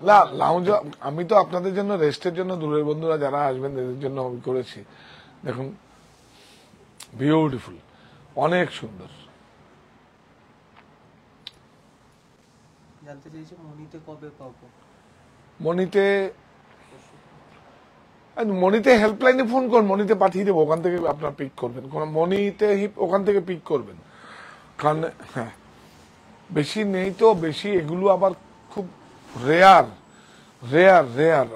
না লাউঞ্জ আমি তো আপনাদের জন্য রেস্টের জন্য দূরের বন্ধুরা যারা আসবেন এদের জন্য আমি করেছি। দেখুন বিউটিফুল, অনেক সুন্দর। জানতে চাইছি মনিতে কবে পাবো? মনিতে হেল্পলাইনে ফোন করুন, মনিতে পাঠিয়ে দেবো, ওখান থেকে আপনার পিক করবেন। মনিতে ওখান থেকে পিক করবেন, কারণ হ্যাঁ বেশি নেই তো, বেশি এগুলো আবার খুব রেয়ার রেয়ার রেয়ার।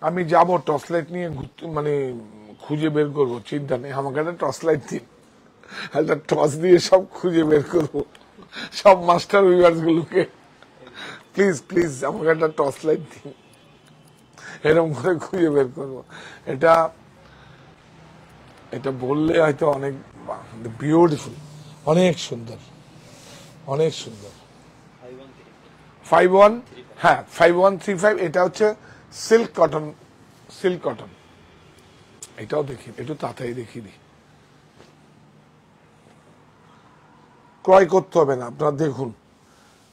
আমি যাব টর্চ লাইট নিয়ে মানে খুঁজে বের করবো, চিন্তা নেই, আমাকে একটা টর্চ লাইট দিন, একটা টর্চ দিয়ে সব খুঁজে বের করবো, সব মাস্টার উইভার্স গুলোকে। প্লিজ প্লিজ আমাকে একটা টর্চ লাইট দিন, এরকম করে খুঁজে বের করবো। এটা বললে হয়তো অনেক বিউটিফুল, অনেক সুন্দর, অনেক সুন্দর। 51, হ্যাঁ 5135, এটা হচ্ছে সিল্ক কটন, সিল্ক কটন। এটাও দেখি, একটু তাড়াতাড়ি দেখিয়ে দিই, ক্রয় করতে হবে না, আপনারা দেখুন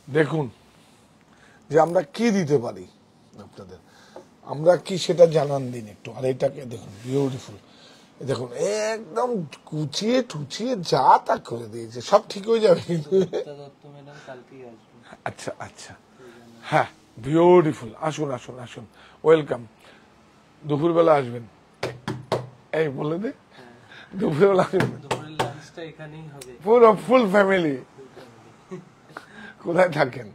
দেখুন যে আমরা কি দিতে পারি আপনাদের, আমরা কি সেটা জানান দিন একটু। আর এটাকে দেখুন বিউটিফুল, দেখুন একদম কুচিয়ে টুচিয়ে যা তা করে দিয়েছে, সব ঠিক হয়ে যাবে কিন্তু। আচ্ছা আচ্ছা, হ্যাঁ বিউটিফুল, আসুন আসুন আসুন, ওয়েলকাম। দুপুরবেলা আসবেন, এই বলে দে, দুপুরবেলা আসবেন, পুরো ফুল ফ্যামিলি। কোথায় থাকেন?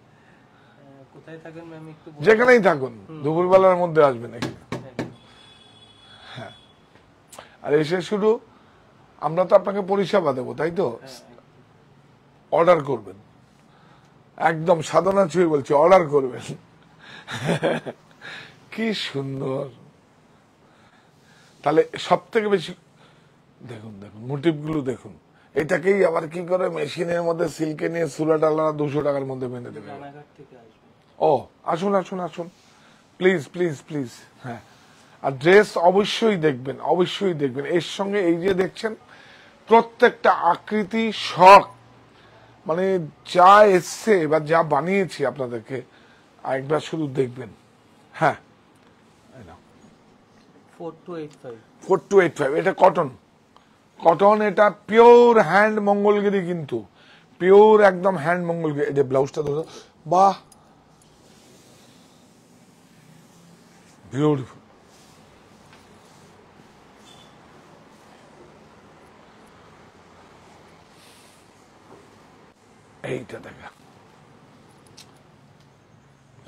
যেখানেই থাকুন, দুপুরবেলার মধ্যে আসবেন এখানে। হ্যাঁ, আর এসে শুধু আমরা তো আপনাকে পরিষেবা দেবো, তাই তো? অর্ডার করবেন, একদম সাধনা ছুঁয়ে বলছি, অর্ডার করবেন। কি সুন্দর, তাহলে সব থেকে বেশি দেখুন দেখুন মোটিভ গুলো দেখুন। এটাকেই আবার কি করে মেশিনের মধ্যে সিল্কে নিয়ে সুলাটালা 200 টাকার মধ্যে মেনে দেবে। ও আসুন আসুন আসুন, প্লিজ প্লিজ প্লিজ। হ্যাঁ, আর ড্রেস অবশ্যই দেখবেন, অবশ্যই দেখবেন। এর সঙ্গে এই যে দেখছেন প্রত্যেকটা আকৃতি শখ, মানে যা এসছে বা যা বানিয়েছি আপনাদেরকে, একবার শুধু দেখবেন। হ্যাঁ 4285, এটা কটন, কটন, এটা পিওর হ্যান্ড মঙ্গলগিরি, কিন্তু পিওর একদম হ্যান্ড মঙ্গলগিরি। এটা ব্লাউজটা ধরো, বাহ বিউটিফুল। এইটা দেখা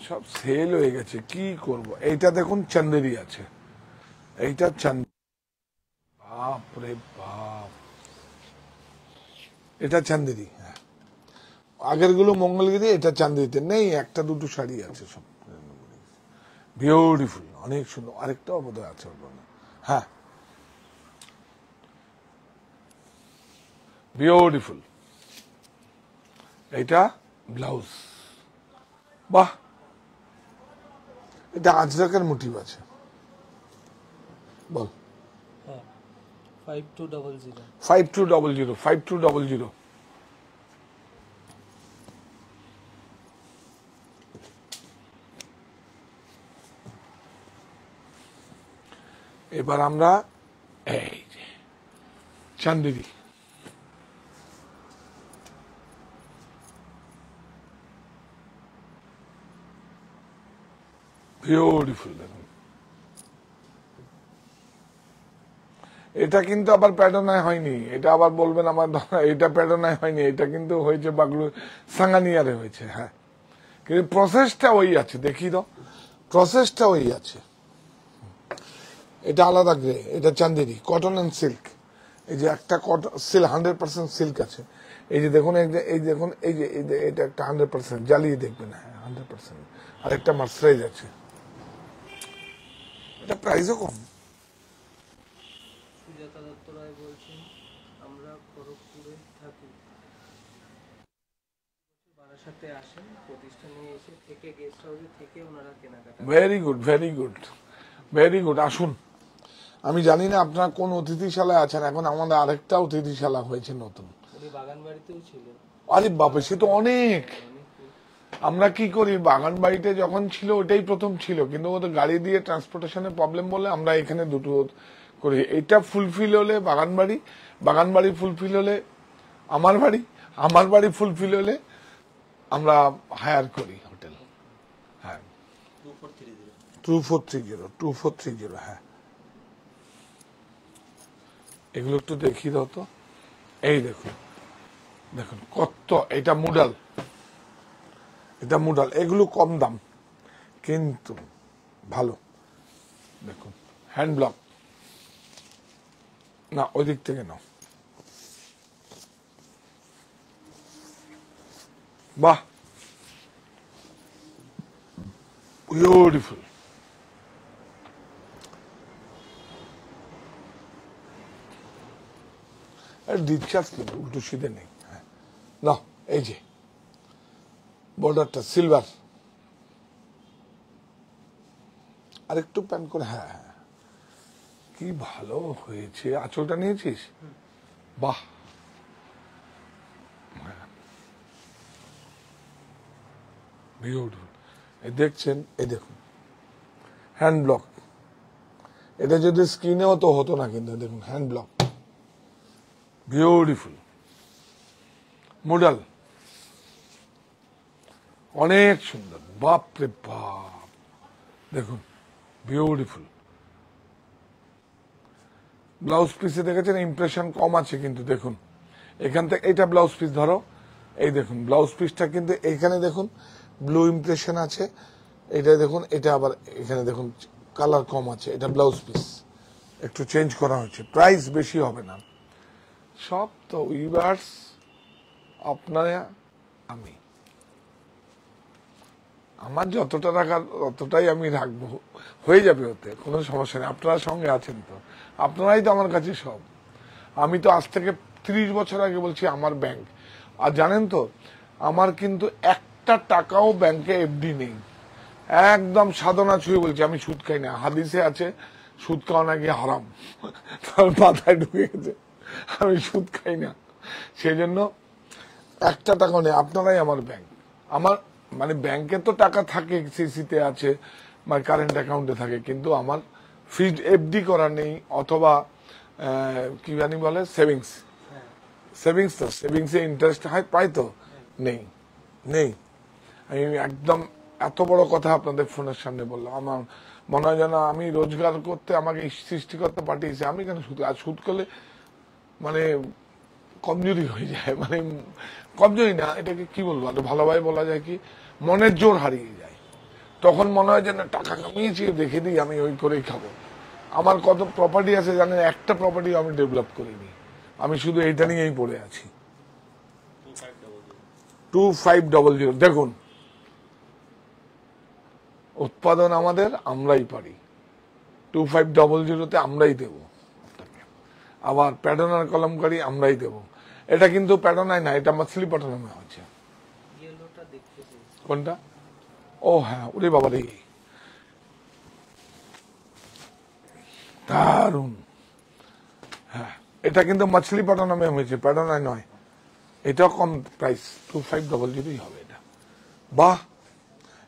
সব সেল হয়ে গেছে, কি করব। এইটা দেখুন চান্দেরি আছে, এইটা বাপ রে বাপ, এটা চান্দেরি। হ্যাঁ, আগের গুলো মঙ্গলগিরি, এটা চান্দেরিতে নেই, একটা দুটো শাড়ি আছে, সব বিউটিফুল, অনেক সুন্দর। আরেকটাও বোধহয় আছে, হ্যাঁ বিউটিফুল। এটা ব্লাউজ, বাহ, এটা আজরাকের মোটিভ আছে, বল। 5200 5200। এবার আমরা এই যে চান্দেরি, বিউটিফুল। দেখুন এটা কিন্তু আবার প্যাটার্নায় হয়নি, এটা আবার বলবেন আমার এটা প্যাটার্নায় হয়নি, এটা কিন্তু হয়েছে বাগলু সাঙ্গানিয়ারে হয়েছে। হ্যাঁ, কিন্তু প্রসেসটা ওই আছে, দেখি তো প্রসেসটা ওই আছে। এটা আলাদা গ্রে, এটা চান্দেরি, কটন অ্যান্ড সিল্ক। এই যে একটা কটন সিল্ক 100% সিল্ক আছে। এই যে দেখুন, এই দেখুন, এই যে এটা একটা 100% জ্বালিয়ে দেখবেন। হ্যাঁ 100%। আর একটা মার্সারাইজ আছে। এটা প্রাইসও কম। সুজাতা দত্ত রায় বলছেন, আমরা খড়গপুরে থাকি, বারাসাতে আসেন, প্রতিষ্ঠানে এসে থেকে গেস্ট হাউসে থেকে ওনারা কেনাকাটা। Very good, very good, very good. আসুন, আমি জানি না আপনারা কোন অতিথিশালায় আছেন, এখন আমাদের আরেকটা অতিথিশালা হয়েছে নতুন। উনি বাগান বাড়িতেও ছিলেন। আরে বাপে, সে তো অনেক। আমরা কি করি, বাগান বাড়িতে যখন ছিল ওটাই প্রথম ছিল, কিন্তু ওদের গাড়ি দিয়ে ট্রান্সপোর্টেশনের প্রবলেম বলে আমরা এখানে দুটো করি। এটা ফুলফিল হলে বাগান বাড়ি, বাগান বাড়ি ফুলফিল হলে আমার বাড়ি, আমার বাড়ি ফুলফিল হলে আমরা হায়ার করি হোটেল। হ্যাঁ 2430, হ্যাঁ। এগুলো একটু দেখিয়ে দাও তো। এই দেখুন, দেখুন কত, এটা মুডাল, এটা মুডাল। এগুলো কম দাম কিন্তু ভালো। দেখুন হ্যান্ড ব্লক, না ওই দিক থেকে নাও। বাহ, বিউটিফুল। ডিসচার্জ কিন্তু উল্টো সিধে নেই। হ্যাঁ না, এই যে বর্ডারটা সিলভার, আর একটু প্যান করে। হ্যাঁ হ্যাঁ, কি ভালো হয়েছে। আঁচলটা নিয়েছিস? বাহ, বিউটিফুল। এই দেখছেন, এই দেখুন হ্যান্ড ব্লক। এটা যদি স্ক্রিনেও তো হতো না, কিন্তু দেখুন হ্যান্ড ব্লক, বিউটিফুল মডেল, অনেক সুন্দর। বাপ রে বাপ, দেখুন বিউটিফুল। ব্লাউজ পিসে দেখেছেন ইমপ্রেশন কম আছে, কিন্তু দেখুন এখান থেকে এটা ব্লাউজ পিস ধরো, এই দেখুন ব্লাউজ পিসটা কিন্তু এইখানে দেখুন ব্লু ইমপ্রেশন আছে। এটা দেখুন, এটা আবার এখানে দেখুন কালার কম আছে। এটা ব্লাউজ পিস একটু চেঞ্জ করা হয়েছে, প্রাইস বেশি হবে না। সব তো উইভার্স, আপনারা, আমি, আমার যতটা রাখার ততটাই আমি রাখবো, হয়ে যাবে, ওতে কোনো সমস্যা নেই। আপনারা সঙ্গে আছেন তো, আপনারাই তো আমার কাছে সব। আমি তো আজ থেকে 30 বছর আগে বলছি আমার ব্যাংক। আর জানেন তো, আমার কিন্তু একটা টাকাও ব্যাংকে এফডি নেই। একদম সাধনা ছুঁয়ে বলছি, আমি সুদ খাই না। হাদিসে আছে সুদ খাওয়া নাকি হারাম, তার মাথায় ঢুকে গেছে। আমি সুদ খাই না, সেই জন্য একটা টাকাও নেই। আপনারাই আমার ব্যাংক। আমার মানে ব্যাংকে তো টাকা থাকে, সিসিতে আছে, মানে কারেন্ট অ্যাকাউন্টে থাকে, কিন্তু আমার ফিক্সড এফডি করা নেই, অথবা কি জানি বলে সেভিংস। সেভিংস তো সেভিংসে ইন্টারেস্ট হয়, পাই তো নেই, নেই। আমি একদম এত বড় কথা আপনাদের ফোনের সামনে বললাম। আমার মনে হয় যেন আমি রোজগার করতে আমাকে সৃষ্টিকর্তা পাঠিয়েছে, আমি কেন সুদ। আর সুদ করলে মানে কমজোরি হয়ে যায়, মানে কমজোরি না, এটাকে কি বলবো, ভালোভাবে বলা যায় কি, মনের জোর হারিয়ে যায়। তখন মনে হয় যেন টাকা কামিয়েছি, দেখে দিই, আমি ওই করেই খাবো। আমার কত প্রপার্টি আছে জানেন, একটা প্রপার্টি আমি ডেভেলপ করিনি, আমি শুধু এইটা নিয়েই পড়ে আছি। 2500, দেখুন উৎপাদন আমাদের, আমরাই পারি। 2500-তে আমরাই দেব। আবার প্যাটার্নার কলমকারী আমরাই দেব। এটা কিন্তু প্যাটার্নায় না, এটা মাছলি প্যাটার্নে হচ্ছে। কোনটা? ও হ্যাঁ, ওরে বাবা রে, দারুন। হ্যাঁ, এটা কিন্তু মাছলি প্যাটার্নে হয়েছে, প্যাটার্নায় নয়। এটা কম প্রাইস, 2500 হবে এটা। বাহ,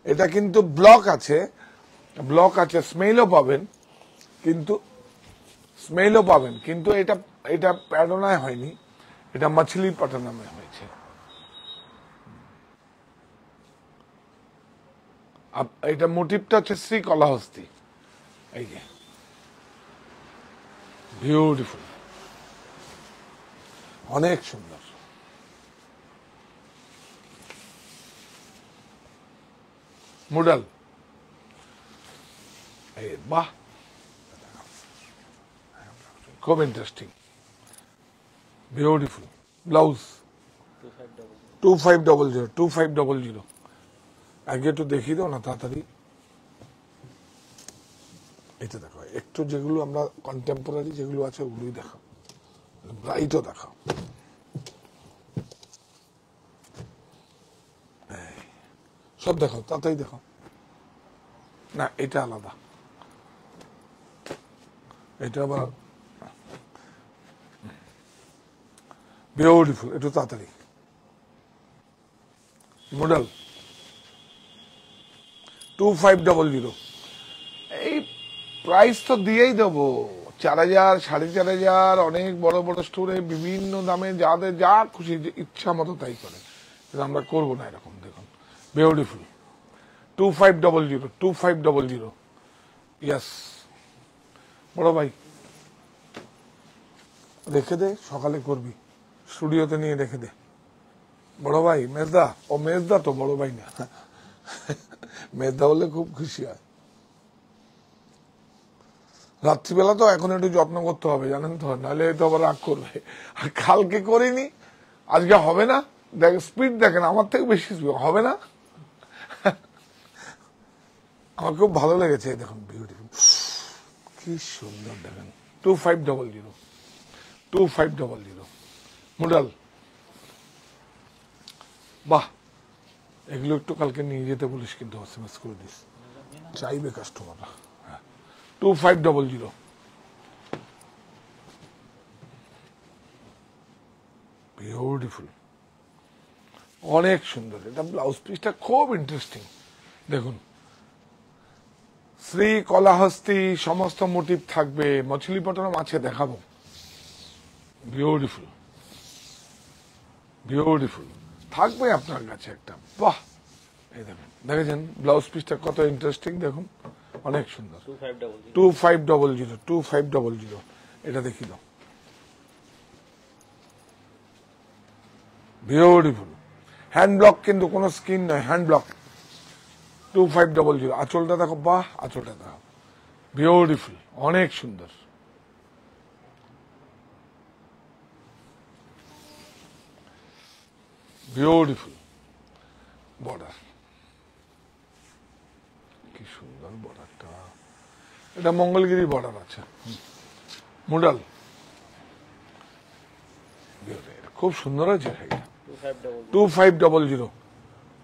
এটা কিন্তু ব্লক আছে, ব্লক আছে, স্মেলও পাবেন, কিন্তু স্মেলও পাবেন, কিন্তু এটা এটা প্যাডোনায় হয়নি, এটা মাছলি পাটানামে হয়েছে। এটা মোটিভটা হচ্ছে শ্রীকলাহস্তি, এই যে বিউটিফুল, অনেক সুন্দর। মুডাল, এই বাহ, খুব ইন্টারেস্টিং, বিউটিফুল। ব্লাউজ 2500, 2500। আগে একটু দেখিয়ে দাও না তাড়াতাড়ি। এটা দেখো, একটু যেগুলো আমরা কন্টেম্পোরারি যেগুলো আছে ওগুলোই দেখাও, ব্রাইটও দেখাও। সব দেখাও, তাড়াতাড়ি দেখাও। না, এটা আলাদা, এটা আবার বিউটিফুল, একটু তাড়াতাড়ি। মডেল 2500। এই প্রাইস তো দিয়েই দেবো, 4000, 4500, অনেক বড় বড় স্টোরে বিভিন্ন দামে যাদের যা খুশি ইচ্ছা মতো তাই করে, কিন্তু আমরা করবো না এরকম। দেখুন বিউটিফুল, 2500, 2500। ইয়াস বড় ভাই, রেখে দে, সকালে করবি, স্টুডিওতে নিয়ে রেখে দে। বড় ভাই মেজদা, ও মেজদা তো, বড় ভাই না। মেজদা হলে খুব খুশি হয়। রাত্রিবেলা তো এখন একটু যত্ন করতে হবে, জানেন তো, নাহলে তো আবার রাগ করবে। আর কালকে করিনি, আজকে হবে না। দেখ স্পিড দেখেন, আমার থেকে বেশি হবে না। আমার খুব ভালো লেগেছে, দেখুন বিউটিফুল, কি সুন্দর। দেখেন 2500, 2500 মডেল। বাহ, এগুলো একটু কালকে নিয়ে যেতে বলিস, কিন্তু এসএমএস করে দিস, চাইবে কাস্টমাররা। 2500, বিউটিফুল, অনেক সুন্দর। এটা ব্লাউজ পিসটা খুব ইন্টারেস্টিং। দেখুন শ্রীকলাহস্তি সমস্ত মোটিভ থাকবে, মছলিপট্টনম আছে, দেখাবো। বিউটিফুল, বিউটিফুল থাকবে আপনার কাছে একটা। বাহ, এই দেখুন, দেখেছেন ব্লাউজ পিসটা কত ইন্টারেস্টিং, দেখুন অনেক সুন্দর। 2500, 2500। এটা দেখি দাও, বিউটিফুল হ্যান্ড ব্লক, কিন্তু কোনো স্কিন নয়, হ্যান্ড ব্লক। 2500। আঁচলটা দেখো, বাহ, আঁচলটা দেখো, বিউটিফুল, অনেক সুন্দর। বিউটিফুল বর্ডার, কি সুন্দর বর্ডারটা। এটা মঙ্গলগিরি বর্ডার আছে। মুডাল খুব সুন্দর আছে। 2500,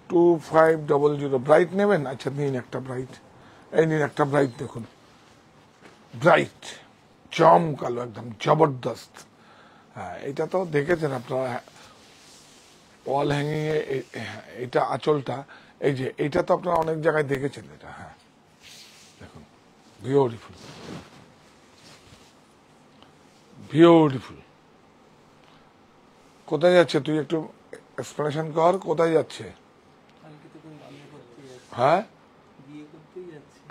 2500। ব্রাইট নেবেন? আচ্ছা নিন একটা ব্রাইট, এই নিন একটা ব্রাইট, দেখুন ব্রাইট চমকালো, একদম জবরদস্ত। হ্যাঁ, এটা তো দেখেছেন আপনারা ওয়াল হ্যাঙ্গিং এ, এটা আঁচলটা, এই যে এটা তো আপনারা অনেক জায়গায় দেখেছেন এটা। হ্যাঁ দেখুন, বিউটিফুল, বিউটিফুল। কোথায় যাচ্ছে তুই, একটু এক্সপ্লেনেশন কর, কোথায় যাচ্ছে? হ্যাঁ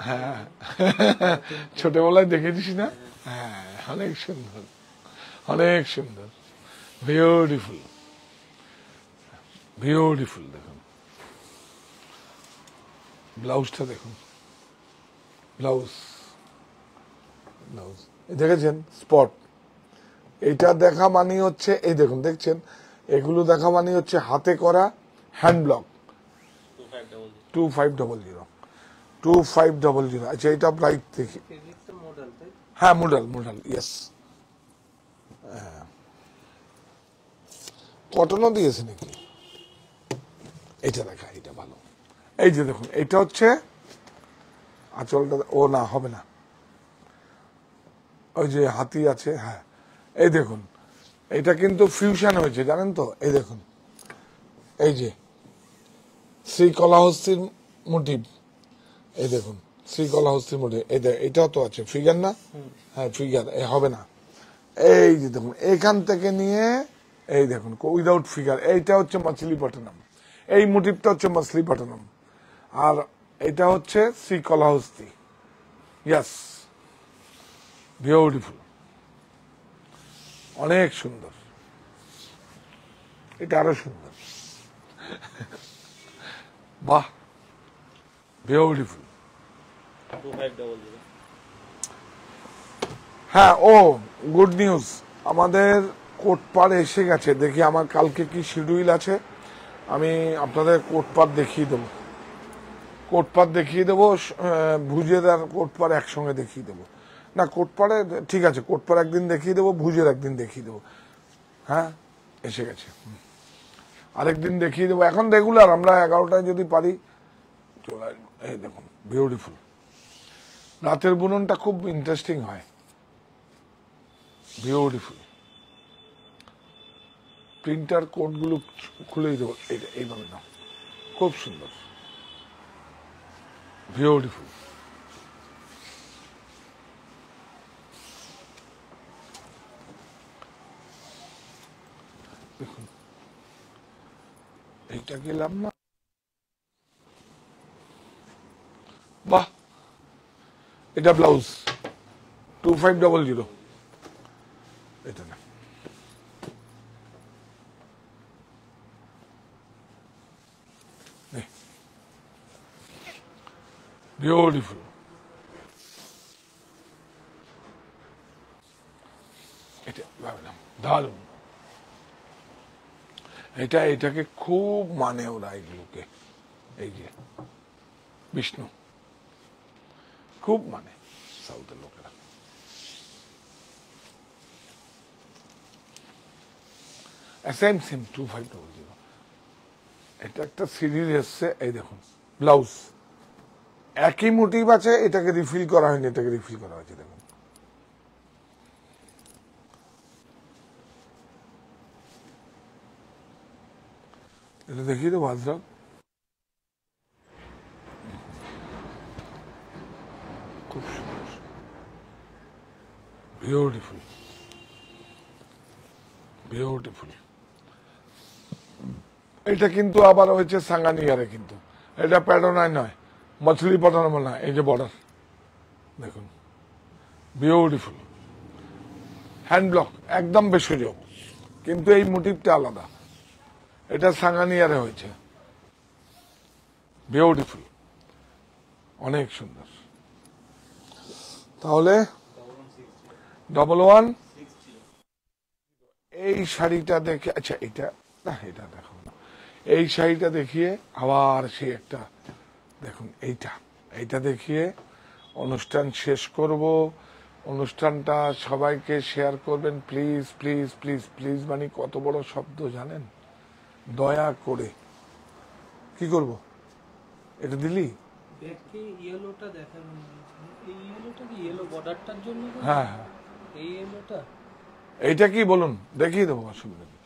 হ্যাঁ, ছোটবেলায় দেখেছিস না? হ্যাঁ, অনেক সুন্দর, অনেক সুন্দর, বিউটিফুল, বিউটিফুল। দেখুন ব্লাউজটা দেখুন, ব্লাউজ, ব্লাউজ দেখেছেন স্পট, এটা দেখা মানে হচ্ছে, এই দেখুন দেখছেন, এগুলো দেখা মানে হচ্ছে হাতে করা হ্যান্ড ব্লক। 2500, 2500। আচ্ছা এটা ব্রাইট দেখি, হ্যাঁ মডেল, মডেল, ইয়েস। কটনও দিয়েছে নাকি? এটা দেখা, এটা ভালো। এই যে দেখুন, এটা হচ্ছে আঁচলটা, ও না হবে না, ওই যে হাতি আছে। হ্যাঁ, এই দেখুন, এটা কিন্তু ফিউশন হয়েছে, জানেন তো। এই দেখুন, এই যে শ্রীকলাহস্তির মোটিভ, এই দেখুন শ্রীকলাহস্তি মোটে এটাও তো আছে ফিগার না? হ্যাঁ ফিগার, হবে না। এই যে দেখুন এখান থেকে নিয়ে এই দেখুন উইদাউট ফিগার, এইটা হচ্ছে মাছলিপট্টনম, এই মোটিভটা হচ্ছে মাছলিপট্টনম, আর এটা হচ্ছে শ্রীকলাহস্তি। ইয়াস, বিউটিফুল, অনেক সুন্দর, এটা আরো সুন্দর। বাহ, বিউটিফুল। হ্যাঁ, ও গুড নিউজ, আমাদের কোটপাড় এসে গেছে। দেখি আমার কালকে কি শিডিউল আছে, আমি আপনাদের কোটপাড় দেখিয়ে দেবো। কোটপাড় দেখিয়ে দেবো, ভুজের আর কোটপাড় একসঙ্গে দেখিয়ে দেবো। না কোটপাড়ে ঠিক আছে, কোটপাড় একদিন দেখিয়ে দেবো, ভুজের একদিন দেখিয়ে দেবো। হ্যাঁ এসে গেছে, আরেকদিন দেখিয়ে দেবো। এখন রেগুলার আমরা 11টায় যদি পারি চলে আসবো। এই দেখুন বিউটিফুল, রাতের বুননটা খুব ইন্টারেস্টিং হয়, বিউটিফুল। প্রিন্টার কোডগুলো খুলেই দেবো, এইভাবে না, খুব সুন্দর, বিউটিফুল। দেখুন এইটা গেলাম না, বাহ, এটা ব্লাউজ 2500, এটা না, বিউটিফুল। এটা ভাবলাম দারুণ, এটাকে খুব মানে ওরা এগুলোকে, এই যে বিষ্ণু খুব মানে সাউথের লোকেরা। সেম 2500, এটা একটা সিরিজ এসছে। এই দেখুন ব্লাউজ একই মোটিভ আছে, এটাকে রিফিল করা হয়নি, এটাকে রিফিল করা হয়েছে। দেখুন এটা দেখিয়ে দেবো আজরাক, খুব সুন্দর, বিউটিফুল, বিউটিফুল। এটা কিন্তু আবার হয়েছে সাঙ্গানিয়ারে, কিন্তু এটা প্যাডোনায় নয়, মাছলিপট্টনম না। এই যে বর্ডার দেখুন, বিউটিফুল, হ্যান্ড ব্লক একদম ভেষজ, কিন্তু এই মোটিভটা আলাদা, এটা সাঙ্গানিয়ারে হয়েছে, বিউটিফুল, অনেক সুন্দর। তাহলে 11 এই শাড়িটা দেখে, আচ্ছা এটা না, এটা দেখো না, এই শাড়িটা দেখিয়ে আবার সে একটা দেখুন, এইটা দেখিয়ে অনুষ্ঠান শেষ করব। অনুষ্ঠানটা সবাইকে শেয়ার করবেন প্লিজ প্লিজ প্লিজ প্লিজ। মানে কত বড় শব্দ জানেন, দয়া করে। কি করব, এটা দিলি? দেখি ইয়েলোটা দেখাবেন, এই ইয়েলোটা কি ইয়েলো বর্ডারটার জন্য? হ্যাঁ হ্যাঁ, এই ইয়েলোটা, এইটা কি বলুন, দেখিয়ে দেবো, অসুবিধা নেই।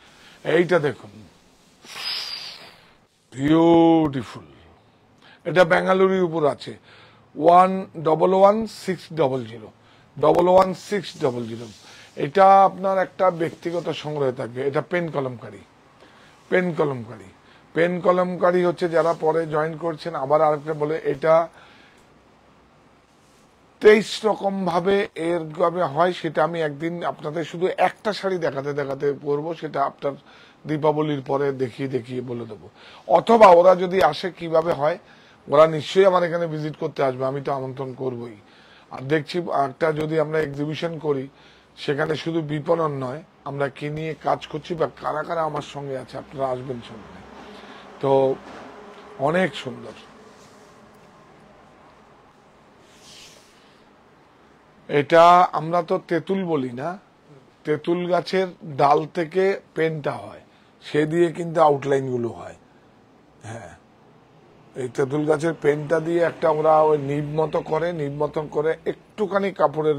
এইটা দেখুন, বিউটিফুল, এটা বেঙ্গালুরুর উপর আছে, 111600, 111600। এটা আপনার একটা ব্যক্তিগত সংগ্রহে থাকবে। এটা pen Kalamkari, pen Kalamkari, pen Kalamkari হচ্ছে যারা পরে জয়েন করছেন। আবার আরেকটা বলে, এটা 23 রকম ভাবে এর হয়, সেটা আমি একদিন আপনাদের শুধু একটা শাড়ি দেখাতে দেখাতে পরবো, সেটা আপনার দীপাবলির পরে দেখিয়ে দেখিয়ে বলে দেবো। অথবা ওরা যদি আসে কিভাবে হয়, ওরা নিশ্চয়ই আমার এখানে ভিজিট করতে আসবে, আমি তো আমন্ত্রণ করবই। আর দেখছি একটা যদি আমরা এক্সিবিশন করি, সেখানে শুধু বিপণন নয়, আমরা কি নিয়ে কাজ করছি বা কারা কারা আমার সঙ্গে আছে, আপনারা আসবেন সঙ্গে। তো অনেক সুন্দর, এটা আমরা তো তেঁতুল বলি না, তেঁতুল গাছের ডাল থেকে পেনটা হয়, সে দিয়ে কিন্তু আউটলাইন গুলো হয়। হ্যাঁ, এই তেঁতুল গাছের পেনটা দিয়ে একটা ওরা ওই নিব মতো করে, নিব মতন করে একটুখানি কাপড়ের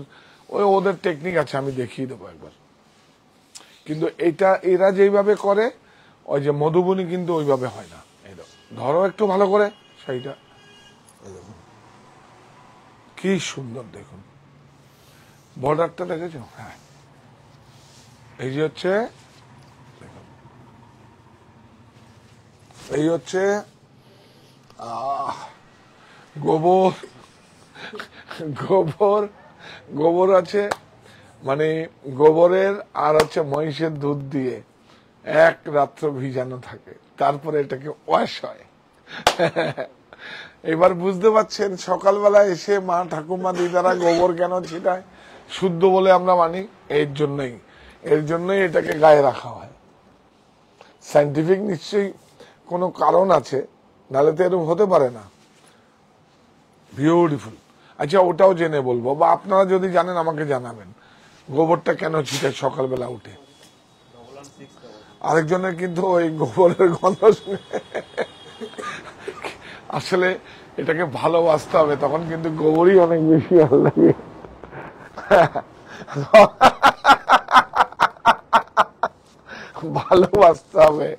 ওদের টেকনিক আছে, আমি দেখিয়ে দেবো একবার। কিন্তু এটা এরা যেইভাবে করে, ওই যে মধুবনী কিন্তু ওইভাবে হয় না। এই ধরো একটু ভালো করে শাড়িটা, কি সুন্দর দেখুন, বর্ডারটা দেখেছো? হ্যাঁ, এই যে হচ্ছে, এই হচ্ছে গোবর, গোবর, গোবর আছে, মানে গোবরের আর হচ্ছে মহিষের দুধ দিয়ে এক রাত্র ভিজানো থাকে, তারপরে এটাকে ওয়াশ হয়। এবার বুঝতে পারছেন সকালবেলা এসে মা ঠাকুমা দিদারা গোবর কেন ছিটায়? শুদ্ধ বলে আমরা মানি, এর জন্যই এটাকে গায়ে রাখা হয়। সাইন্টিফিক নিশ্চয়ই কোনো কারণ আছে, নাহলে তো এরকম হতে পারে না। বিউটিফুল। আচ্ছা, ওটাও জেনে বলবো, বা আপনারা যদি জানেন আমাকে জানাবেন, গোবরটা কেন ছিটায় সকালবেলা উঠে। আরেকজনের কিন্তু ওই গোবরের গন্ধ শুনে আসলে এটাকে ভালোবাসতে হবে, তখন কিন্তু গোবরই অনেক বেশি ভালো লাগে। ভালোবাসতে হবে,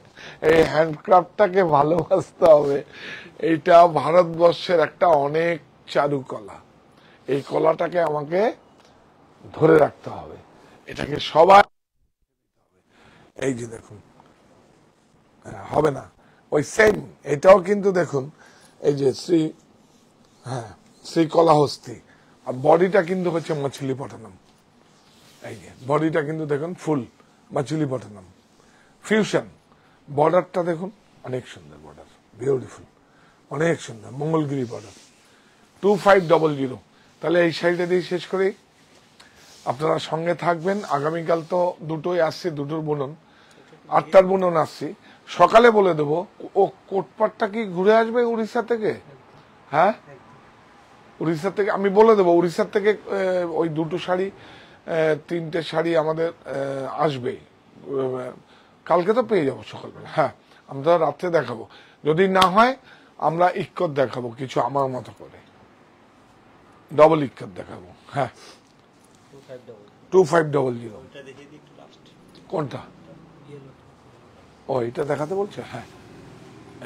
এই হ্যান্ডক্রাফটটাকে ভালোবাসতে হবে। এইটা ভারতবর্ষের একটা অনেক চারুকলা, এই কলাটাকে আমাকে ধরে রাখতে হবে, এটাকে সবাই। এই যে দেখুন, হবে না ওই সেম, এটাও কিন্তু দেখুন, এই যে শ্রীকলাহস্তি, আর বডিটা কিন্তু হচ্ছে মাছিলিপট্টনম। এই যে বডিটা কিন্তু দেখুন ফুল মাছিলিপট্টনম ফিউশন। বর্ডারটা দেখুন, অনেক সুন্দর বর্ডার, বিউটিফুল, অনেক সুন্দর, মঙ্গলগিরি বর্ডার। 2500। তাহলে এই সাইডে দিয়ে শেষ করি, আপনারা সঙ্গে থাকবেন। আগামীকাল তো দুটোই আসছে, দুটোর বুনন, 8টার বুনন আসছি। সকালে বলে দেবো, ও কোটপাটটা কি ঘুরে আসবে উড়িষ্যা থেকে? হ্যাঁ, উড়িষ্যা থেকে আমি বলে দেবো, উড়িষ্যার থেকে ওই দুটো শাড়ি, 3টে শাড়ি আমাদের আসবে। কালকে তো পেয়ে যাবো সকালবেলা। হ্যাঁ, আমরা রাত্রে দেখাবো, যদি না হয় আমরা ইক্কত দেখাবো কিছু আমার মতো করে, ডবল ইক্কত দেখাবো। হ্যাঁ, 2500। কোনটা? ও, এটা দেখাতে বলছে? হ্যাঁ,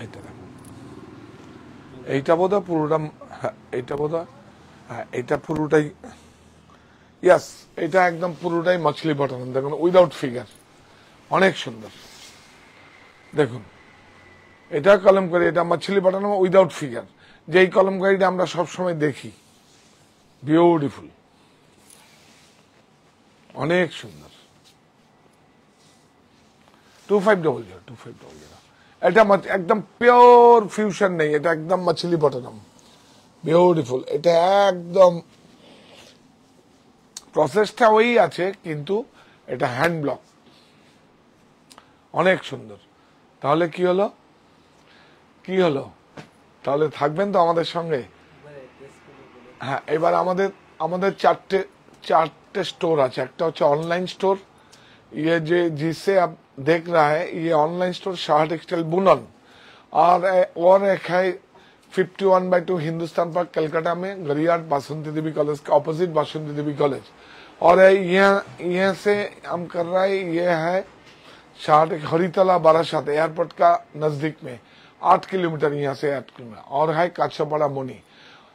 এইটা দেখো, এইটা বোধহয় পুরোটা, হ্যাঁ এইটা বোধহয়, হ্যাঁ এটা পুরোটাই, ইয়াস, এটা একদম পুরোটাই মাছলিপট্টনম। দেখুন, উইদাউট ফিগার, অনেক সুন্দর। দেখুন, এটা কলমকারি, এটা মাছলিপট্টনম উইদাউট ফিগার, যেই কলমকারিটা আমরা সবসময় দেখি। বিউটিফুল, অনেক সুন্দর। 2500। এটা একদম পিওর ফিউশন নেই, এটা একদম মাছলিপট্টনম, বিউটিফুল। এটা একদম প্রসেসটা ওই আছে, কিন্তু এটা হ্যান্ড ব্লক, অনেক সুন্দর। তাহলে কি হলো, কি হলো? তাহলে থাকবেন তো আমাদের সঙ্গে? হ্যাঁ, এবার আমাদের চারটে স্টোর আছে। একটা হচ্ছে অনলাइन स्टोर, ये जिससे आप देख रहा है, ये ऑनलाइन स्टोर शाह टेक्सटाइल बुनन, और एक है 51/2 हिंदुस्तान पार्क कलकत्ता में, गरियाट बासंती देवी कॉलेज के ऑपोजिट बासंती देवी कॉलेज। और यहाँ से हम कर रहा है, ये है शाह हरितला बारासात एयरपोर्ट का नजदीक में, 8 किलोमीटर यहाँ से 8 किलोमीटर। और है काछापाड़ा मोनी।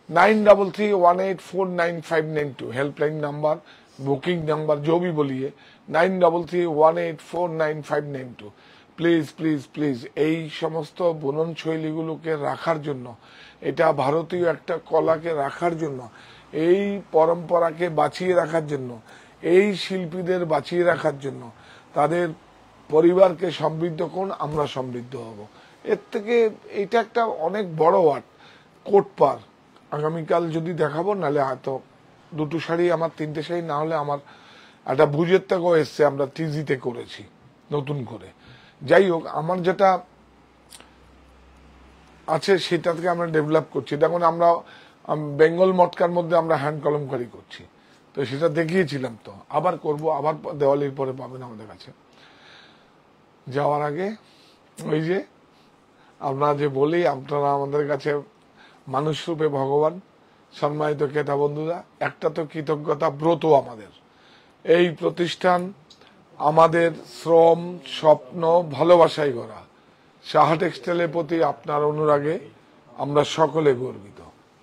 9331849592 हेल्पलाइन नंबर, बुकिंग नंबर, जो भी बोलिए, 9331849592। প্লিজ প্লিজ প্লিজ, এই সমস্ত বুনন শৈলীগুলোকে রাখার জন্য, এটা ভারতীয় একটা কলাকে রাখার জন্য, এই পরম্পরাকে বাঁচিয়ে রাখার জন্য, এই শিল্পীদের বাঁচিয়ে রাখার জন্য, তাদের পরিবারকে সমৃদ্ধ করুন, আমরা সমৃদ্ধ হব। এর থেকে এটা একটা অনেক বড় ওয়ার্ড, কোটপার। আগামীকাল যদি দেখাবো, নাহলে হয়তো দুটো শাড়ি আমার, 3টে শাড়ি না হলে আমার একটা ভুজের থেকেও এসছে, আমরা টিজিতে করেছি নতুন করে। যাই হোক, আমার যেটা আছে সেটাকে আমরা ডেভেলপ করছি। দেখুন, আমরা বেঙ্গল মটকার মধ্যে আমরা হ্যান্ড কলমকারি করছি, তো সেটা দেখিয়েছিলাম, তো আবার করব, আবার দেওয়ালির পরে পাবেন আমাদের কাছে। যাওয়ার আগে ওই যে আমরা যে বলি, আপনারা আমাদের কাছে মানুষ রূপে ভগবান। সম্মানিত ক্রেতা বন্ধুরা, একটা তো কৃতজ্ঞতা ব্রত আমাদের, এই প্রতিষ্ঠান আমাদের শ্রম, স্বপ্ন, ভালোবাসায় গড়া। সাহা টেক্সটাইলের প্রতি আপনার অনুরাগে আমরা সকলে গর্বিত।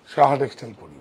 সাহা টেক্সটাইল পরি।